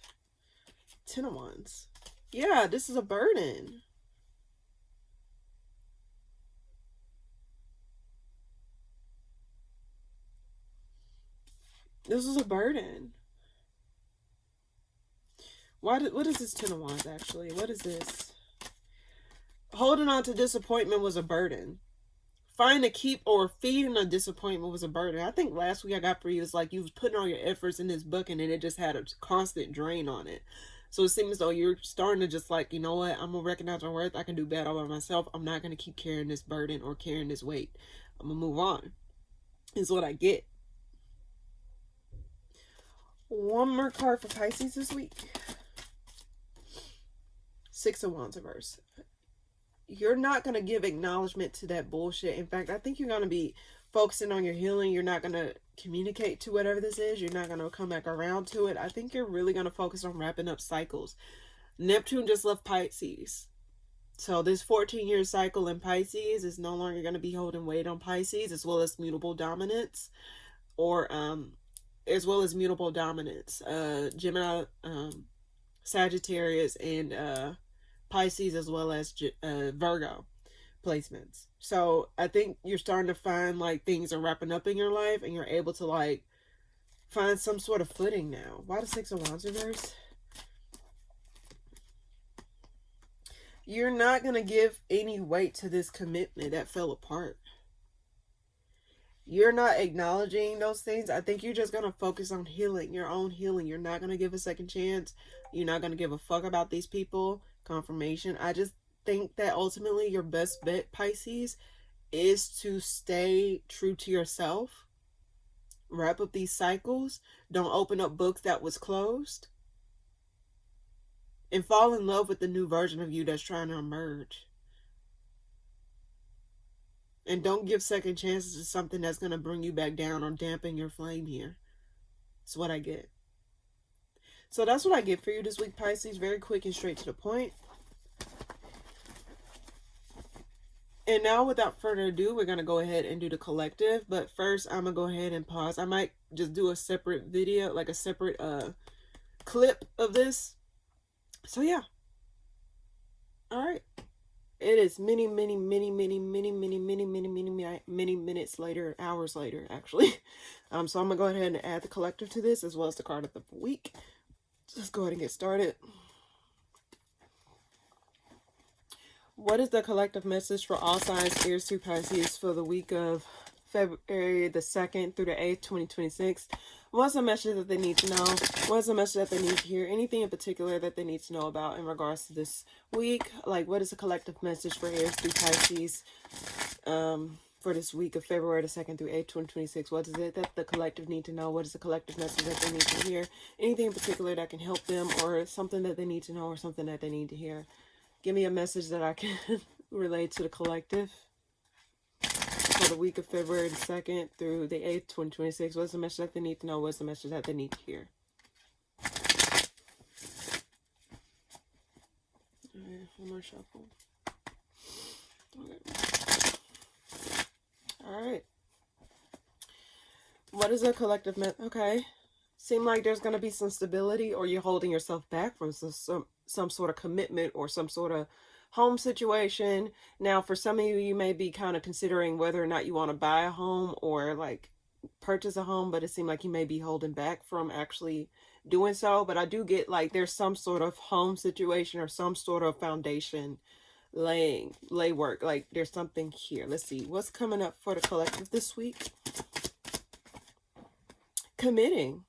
Ten of Wands. Yeah, this is a burden. This is a burden. What is this Ten of Wands actually? What is this? Holding on to disappointment was a burden. Finding to keep or feeding a disappointment was a burden. I think last week I got for you is like you was putting all your efforts in this bucket and it just had a constant drain on it. So it seems as though you're starting to just like, you know what, I'm going to recognize my worth. I can do better by myself. I'm not going to keep carrying this burden or carrying this weight. I'm going to move on. Is what I get. One more card for Pisces this week. Six of Wands reverse. You're not going to give acknowledgement to that bullshit. In fact, I think you're going to be focusing on your healing. You're not going to communicate to whatever this is. You're not going to come back around to it. I think you're really going to focus on wrapping up cycles. Neptune just left Pisces. So this 14-year cycle in Pisces is no longer going to be holding weight on Pisces, as well as mutable dominance, or Gemini, Sagittarius, and Pisces, as well as Virgo placements. So I think you're starting to find like things are wrapping up in your life, and you're able to like find some sort of footing now. Why the Six of Wands reverse? You're not going to give any weight to this commitment that fell apart. You're not acknowledging those things. I think you're just going to focus on healing, your own healing. You're not going to give a second chance. You're not going to give a fuck about these people. Confirmation. I just think that ultimately your best bet, Pisces, is to stay true to yourself. Wrap up these cycles. Don't open up books that was closed. And fall in love with the new version of you that's trying to emerge. And don't give second chances to something that's going to bring you back down or dampen your flame here. That's what I get. So that's what I get for you this week, Pisces. Very quick and straight to the point. And now, without further ado, we're going to go ahead and do the collective. But first, I'm going to go ahead and pause. I might just do a separate video, like a separate clip of this. So yeah. All right. It is many minutes later, hours later, actually. So I'm going to go ahead and add the collective to this, as well as the card of the week. Let's go ahead and get started. What is the collective message for all signs, Aries through Pisces, for the week of February the 2nd through the 8th, 2026? What's the message that they need to know? What's the message that they need to hear? Anything in particular that they need to know about in regards to this week? Like, what is the collective message for Aries through Pisces for this week of February the 2nd through 8th, 2026? What is it that the collective need to know? What is the collective message that they need to hear? Anything in particular that can help them, or something that they need to know, or something that they need to hear? Give me a message that I can relate to the collective for the week of February the 2nd through the 8th, 2026. What's the message that they need to know? What's the message that they need to hear? Alright, one more shuffle. All right. What is a collective okay. Seem like there's going to be some stability, or you're holding yourself back from some sort of commitment or some sort of home situation. Now, for some of you, you may be kind of considering whether or not you want to buy a home or like purchase a home, but it seems like you may be holding back from actually doing so. But I do get like there's some sort of home situation or some sort of foundation lay work. Like there's something here. Let's see what's coming up for the collective this week. Committing.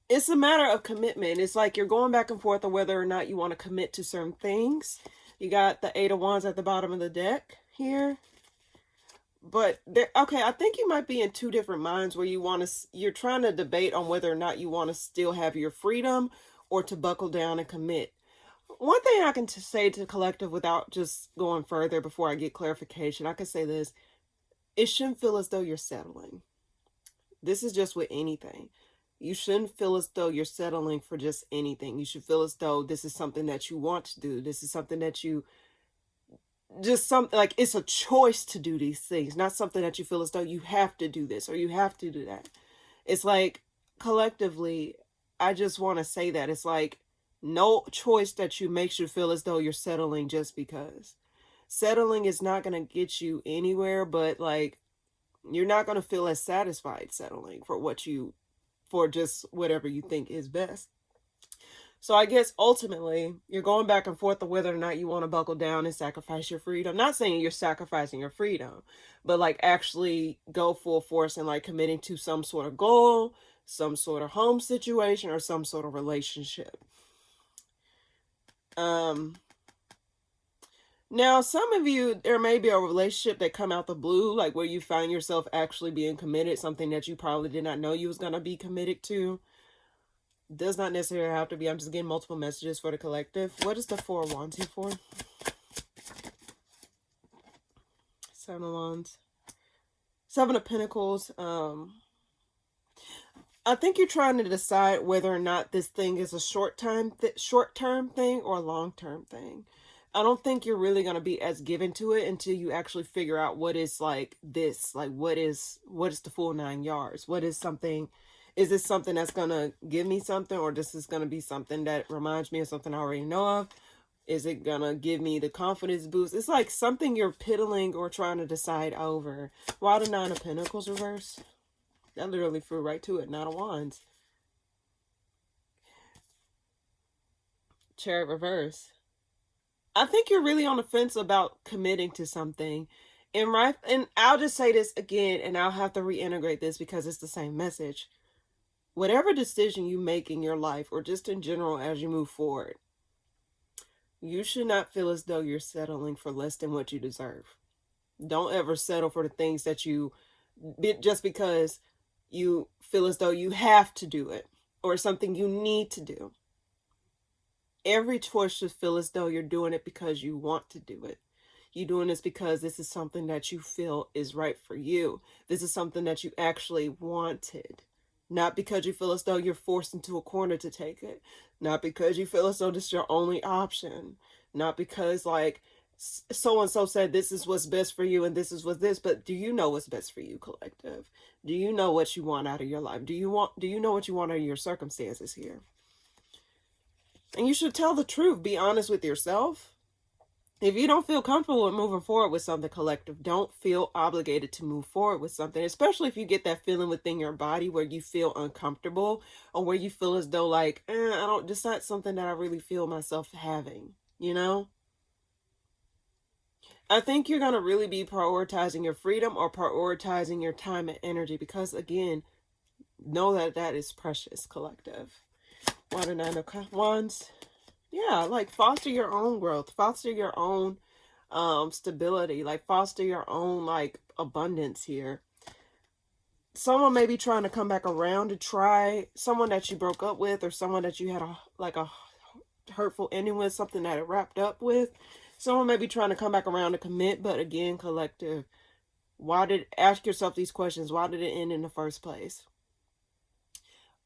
It's a matter of commitment. It's like you're going back and forth on whether or not you want to commit to certain things. You got the 8 of Wands at the bottom of the deck here. But okay, I think you might be in two different minds where you're trying to debate on whether or not you want to still have your freedom or to buckle down and commit. One thing I can say to the collective without just going further before I get clarification, I can say this. It shouldn't feel as though you're settling. This is just with anything. You shouldn't feel as though you're settling for just anything. You should feel as though this is something that you want to do. This is something that you just something like it's a choice to do these things, not something that you feel as though you have to do this or you have to do that. It's like collectively, I just want to say that it's like no choice that you makes you feel as though you're settling just because. Settling is not going to get you anywhere, but like you're not going to feel as satisfied settling for just whatever you think is best. So I guess ultimately you're going back and forth on whether or not you want to buckle down and sacrifice your freedom. Not saying you're sacrificing your freedom, but like actually go full force and like committing to some sort of goal, some sort of home situation, or some sort of relationship. Now, some of you, there may be a relationship that come out the blue, like where you find yourself actually being committed, something that you probably did not know you was going to be committed to. Does not necessarily have to be. I'm just getting multiple messages for the collective. What is the 4 of Wands here for? 7 of Wands. 7 of Pentacles. I think you're trying to decide whether or not this thing is a short-term thing or a long-term thing. I don't think you're really going to be as given to it until you actually figure out what is like this, like what is the full 9 yards? What is something, is this something that's going to give me something, or this is going to be something that reminds me of something I already know of? Is it going to give me the confidence boost? It's like something you're piddling or trying to decide over. Why the 9 of Pentacles reverse? That literally flew right to it. 9 of Wands. Chariot reverse. I think you're really on the fence about committing to something. And I'll just say this again, and I'll have to reintegrate this because it's the same message. Whatever decision you make in your life, or just in general as you move forward, you should not feel as though you're settling for less than what you deserve. Don't ever settle for the things that just because you feel as though you have to do it, or something you need to do. Every choice should feel as though you're doing it because you want to do it. You're doing this because this is something that you feel is right for you. This is something that you actually wanted. Not because you feel as though you're forced into a corner to take it. Not because you feel as though this is your only option. Not because like so-and-so said this is what's best for you and this is what's this. But do you know what's best for you, collective? Do you know what you want out of your life? Do you know what you want out of your circumstances here? And you should tell the truth. Be honest with yourself. If you don't feel comfortable with moving forward with something, collective, don't feel obligated to move forward with something, especially if you get that feeling within your body where you feel uncomfortable, or where you feel as though like, this not something that I really feel myself having, you know? I think you're going to really be prioritizing your freedom or prioritizing your time and energy, because again, know that that is precious, collective. Water 9 of Wands. Yeah, like foster your own growth, foster your own stability, like foster your own like abundance here. Someone may be trying to come back around to try, someone that you broke up with, or someone that you had a hurtful ending with, something that it wrapped up with. Someone may be trying to come back around to commit, but again, collective, ask yourself these questions. Why did it end in the first place?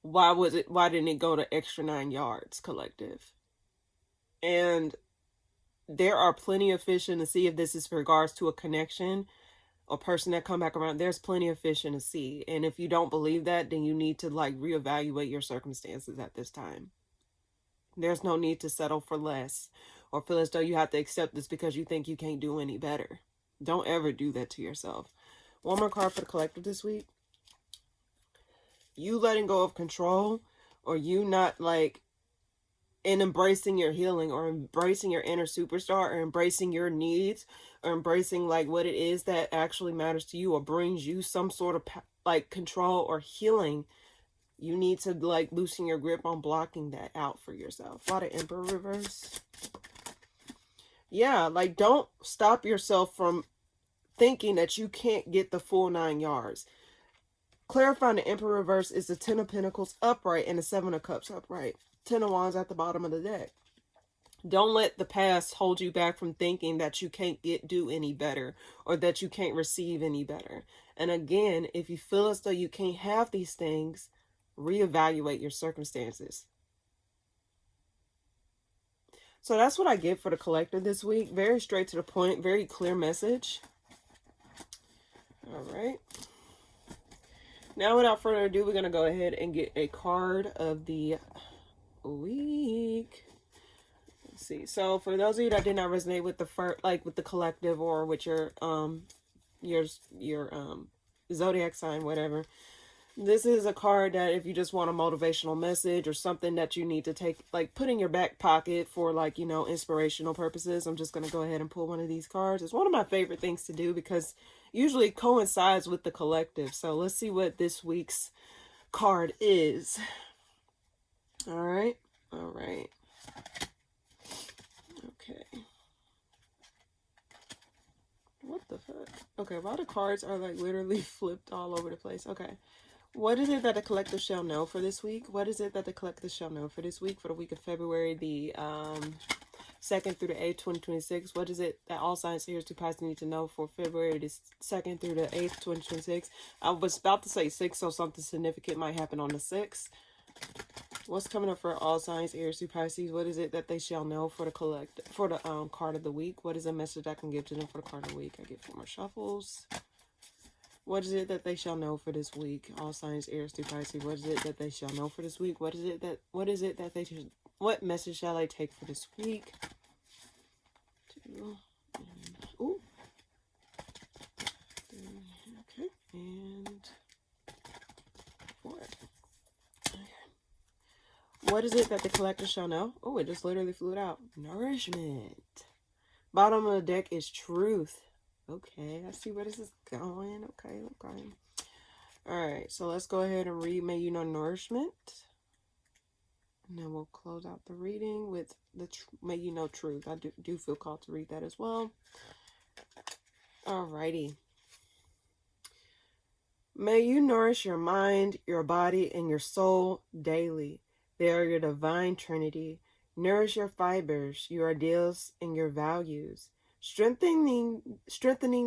Why didn't it go the extra 9 yards, collective? And there are plenty of fish in the sea. If this is regards to a connection, a person that come back around, there's plenty of fish in the sea. And if you don't believe that, then you need to like reevaluate your circumstances at this time. There's no need to settle for less or feel as though you have to accept this because you think you can't do any better. Don't ever do that to yourself. One more card for the collective this week. You letting go of control, or you not like in embracing your healing, or embracing your inner superstar, or embracing your needs, or embracing like what it is that actually matters to you or brings you some sort of like control or healing. You need to like loosen your grip on blocking that out for yourself. A lot of Emperor reverse. Yeah, like don't stop yourself from thinking that you can't get the full 9 yards. Clarifying the Emperor reverse is the 10 of Pentacles upright and the 7 of Cups upright. 10 of Wands at the bottom of the deck. Don't let the past hold you back from thinking that you can't do any better, or that you can't receive any better. And again, if you feel as though you can't have these things, reevaluate your circumstances. So that's what I get for the collective this week. Very straight to the point, very clear message. All right. Now, without further ado, we're going to go ahead and get a card of the week. Let's see. So for those of you that did not resonate with the with the collective, or with your zodiac sign, whatever, this is a card that if you just want a motivational message or something that you need to take, like put in your back pocket for like, you know, inspirational purposes, I'm just going to go ahead and pull one of these cards. It's one of my favorite things to do because usually it coincides with the collective. So let's see what this week's card is. All right. All right. Okay. What the fuck? Okay, why the cards are like literally flipped all over the place? Okay. What is it that the collective shall know for this week? What is it that the collective shall know for this week, for the week of February the 2nd through the 8th, 2026? What is it that all signs, Aries, to Pisces need to know for February the 2nd through the 8th, 2026? I was about to say 6, so something significant might happen on the 6th. What's coming up for all signs, Aries, to Pisces? What is it that they shall know for the collective, for the card of the week? What is a message I can give to them for the card of the week? I get 4 more shuffles. What is it that they shall know for this week? All signs, Aries to Pisces. What is it that they shall know for this week? What is it that they should, what message shall I take for this week? 2, and, ooh. 3, okay, and 4. Okay. What is it that the collector shall know? Oh, it just literally flew it out. Nourishment. Bottom of the deck is truth. Okay, I see where this is going. Okay. All right, so let's go ahead and read May You Know Nourishment. And then we'll close out the reading with the May You Know Truth. I do feel called to read that as well. All righty. May you nourish your mind, your body, and your soul daily. They are your divine trinity. Nourish your fibers, your ideals, and your values. Strengthening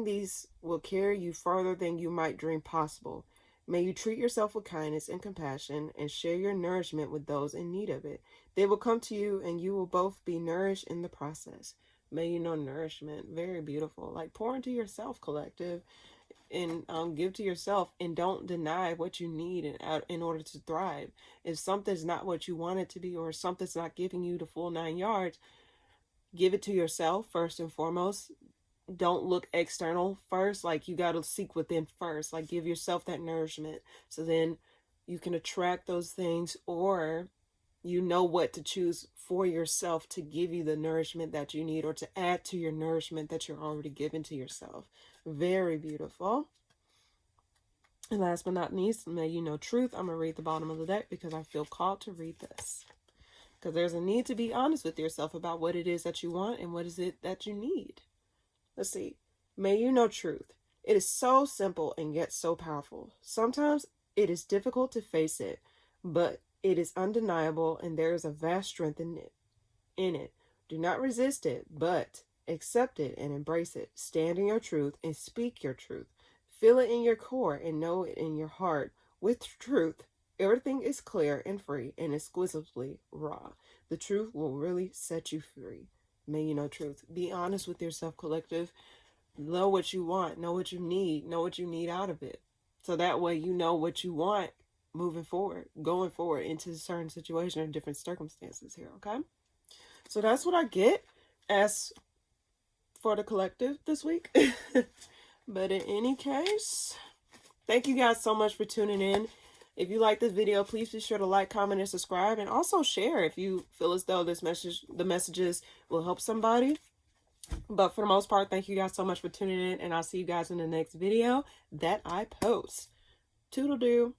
these will carry you farther than you might dream possible. May you treat yourself with kindness and compassion and share your nourishment with those in need of it. They will come to you and you will both be nourished in the process. May you know nourishment. Very beautiful. Like pour into yourself, collective, and give to yourself, and don't deny what you need in order to thrive. If something's not what you want it to be, or something's not giving you the full 9 yards, give it to yourself first and foremost. Don't look external first. Like you got to seek within first. Like give yourself that nourishment, so then you can attract those things, or you know what to choose for yourself to give you the nourishment that you need, or to add to your nourishment that you're already giving to yourself. Very beautiful. And last but not least, May You Know Truth. I'm going to read the bottom of the deck because I feel called to read this. Because there's a need to be honest with yourself about what it is that you want and what is it that you need. Let's see. May you know truth. It is so simple and yet so powerful. Sometimes it is difficult to face it, but it is undeniable, and there is a vast strength in it. Do not resist it, but accept it and embrace it. Stand in your truth and speak your truth. Feel it in your core and know it in your heart. With truth, everything is clear and free and exquisitely raw. The truth will really set you free. may you know truth. Be honest with yourself, collective. Know what you want. Know what you need. Know what you need out of it. So that way you know what you want moving forward, going forward into certain situations or different circumstances here, okay? So that's what I get as for the collective this week. But in any case, thank you guys so much for tuning in. If you like this video, please be sure to like, comment, and subscribe. And also share if you feel as though the messages will help somebody. But for the most part, thank you guys so much for tuning in. And I'll see you guys in the next video that I post. Toodle-doo.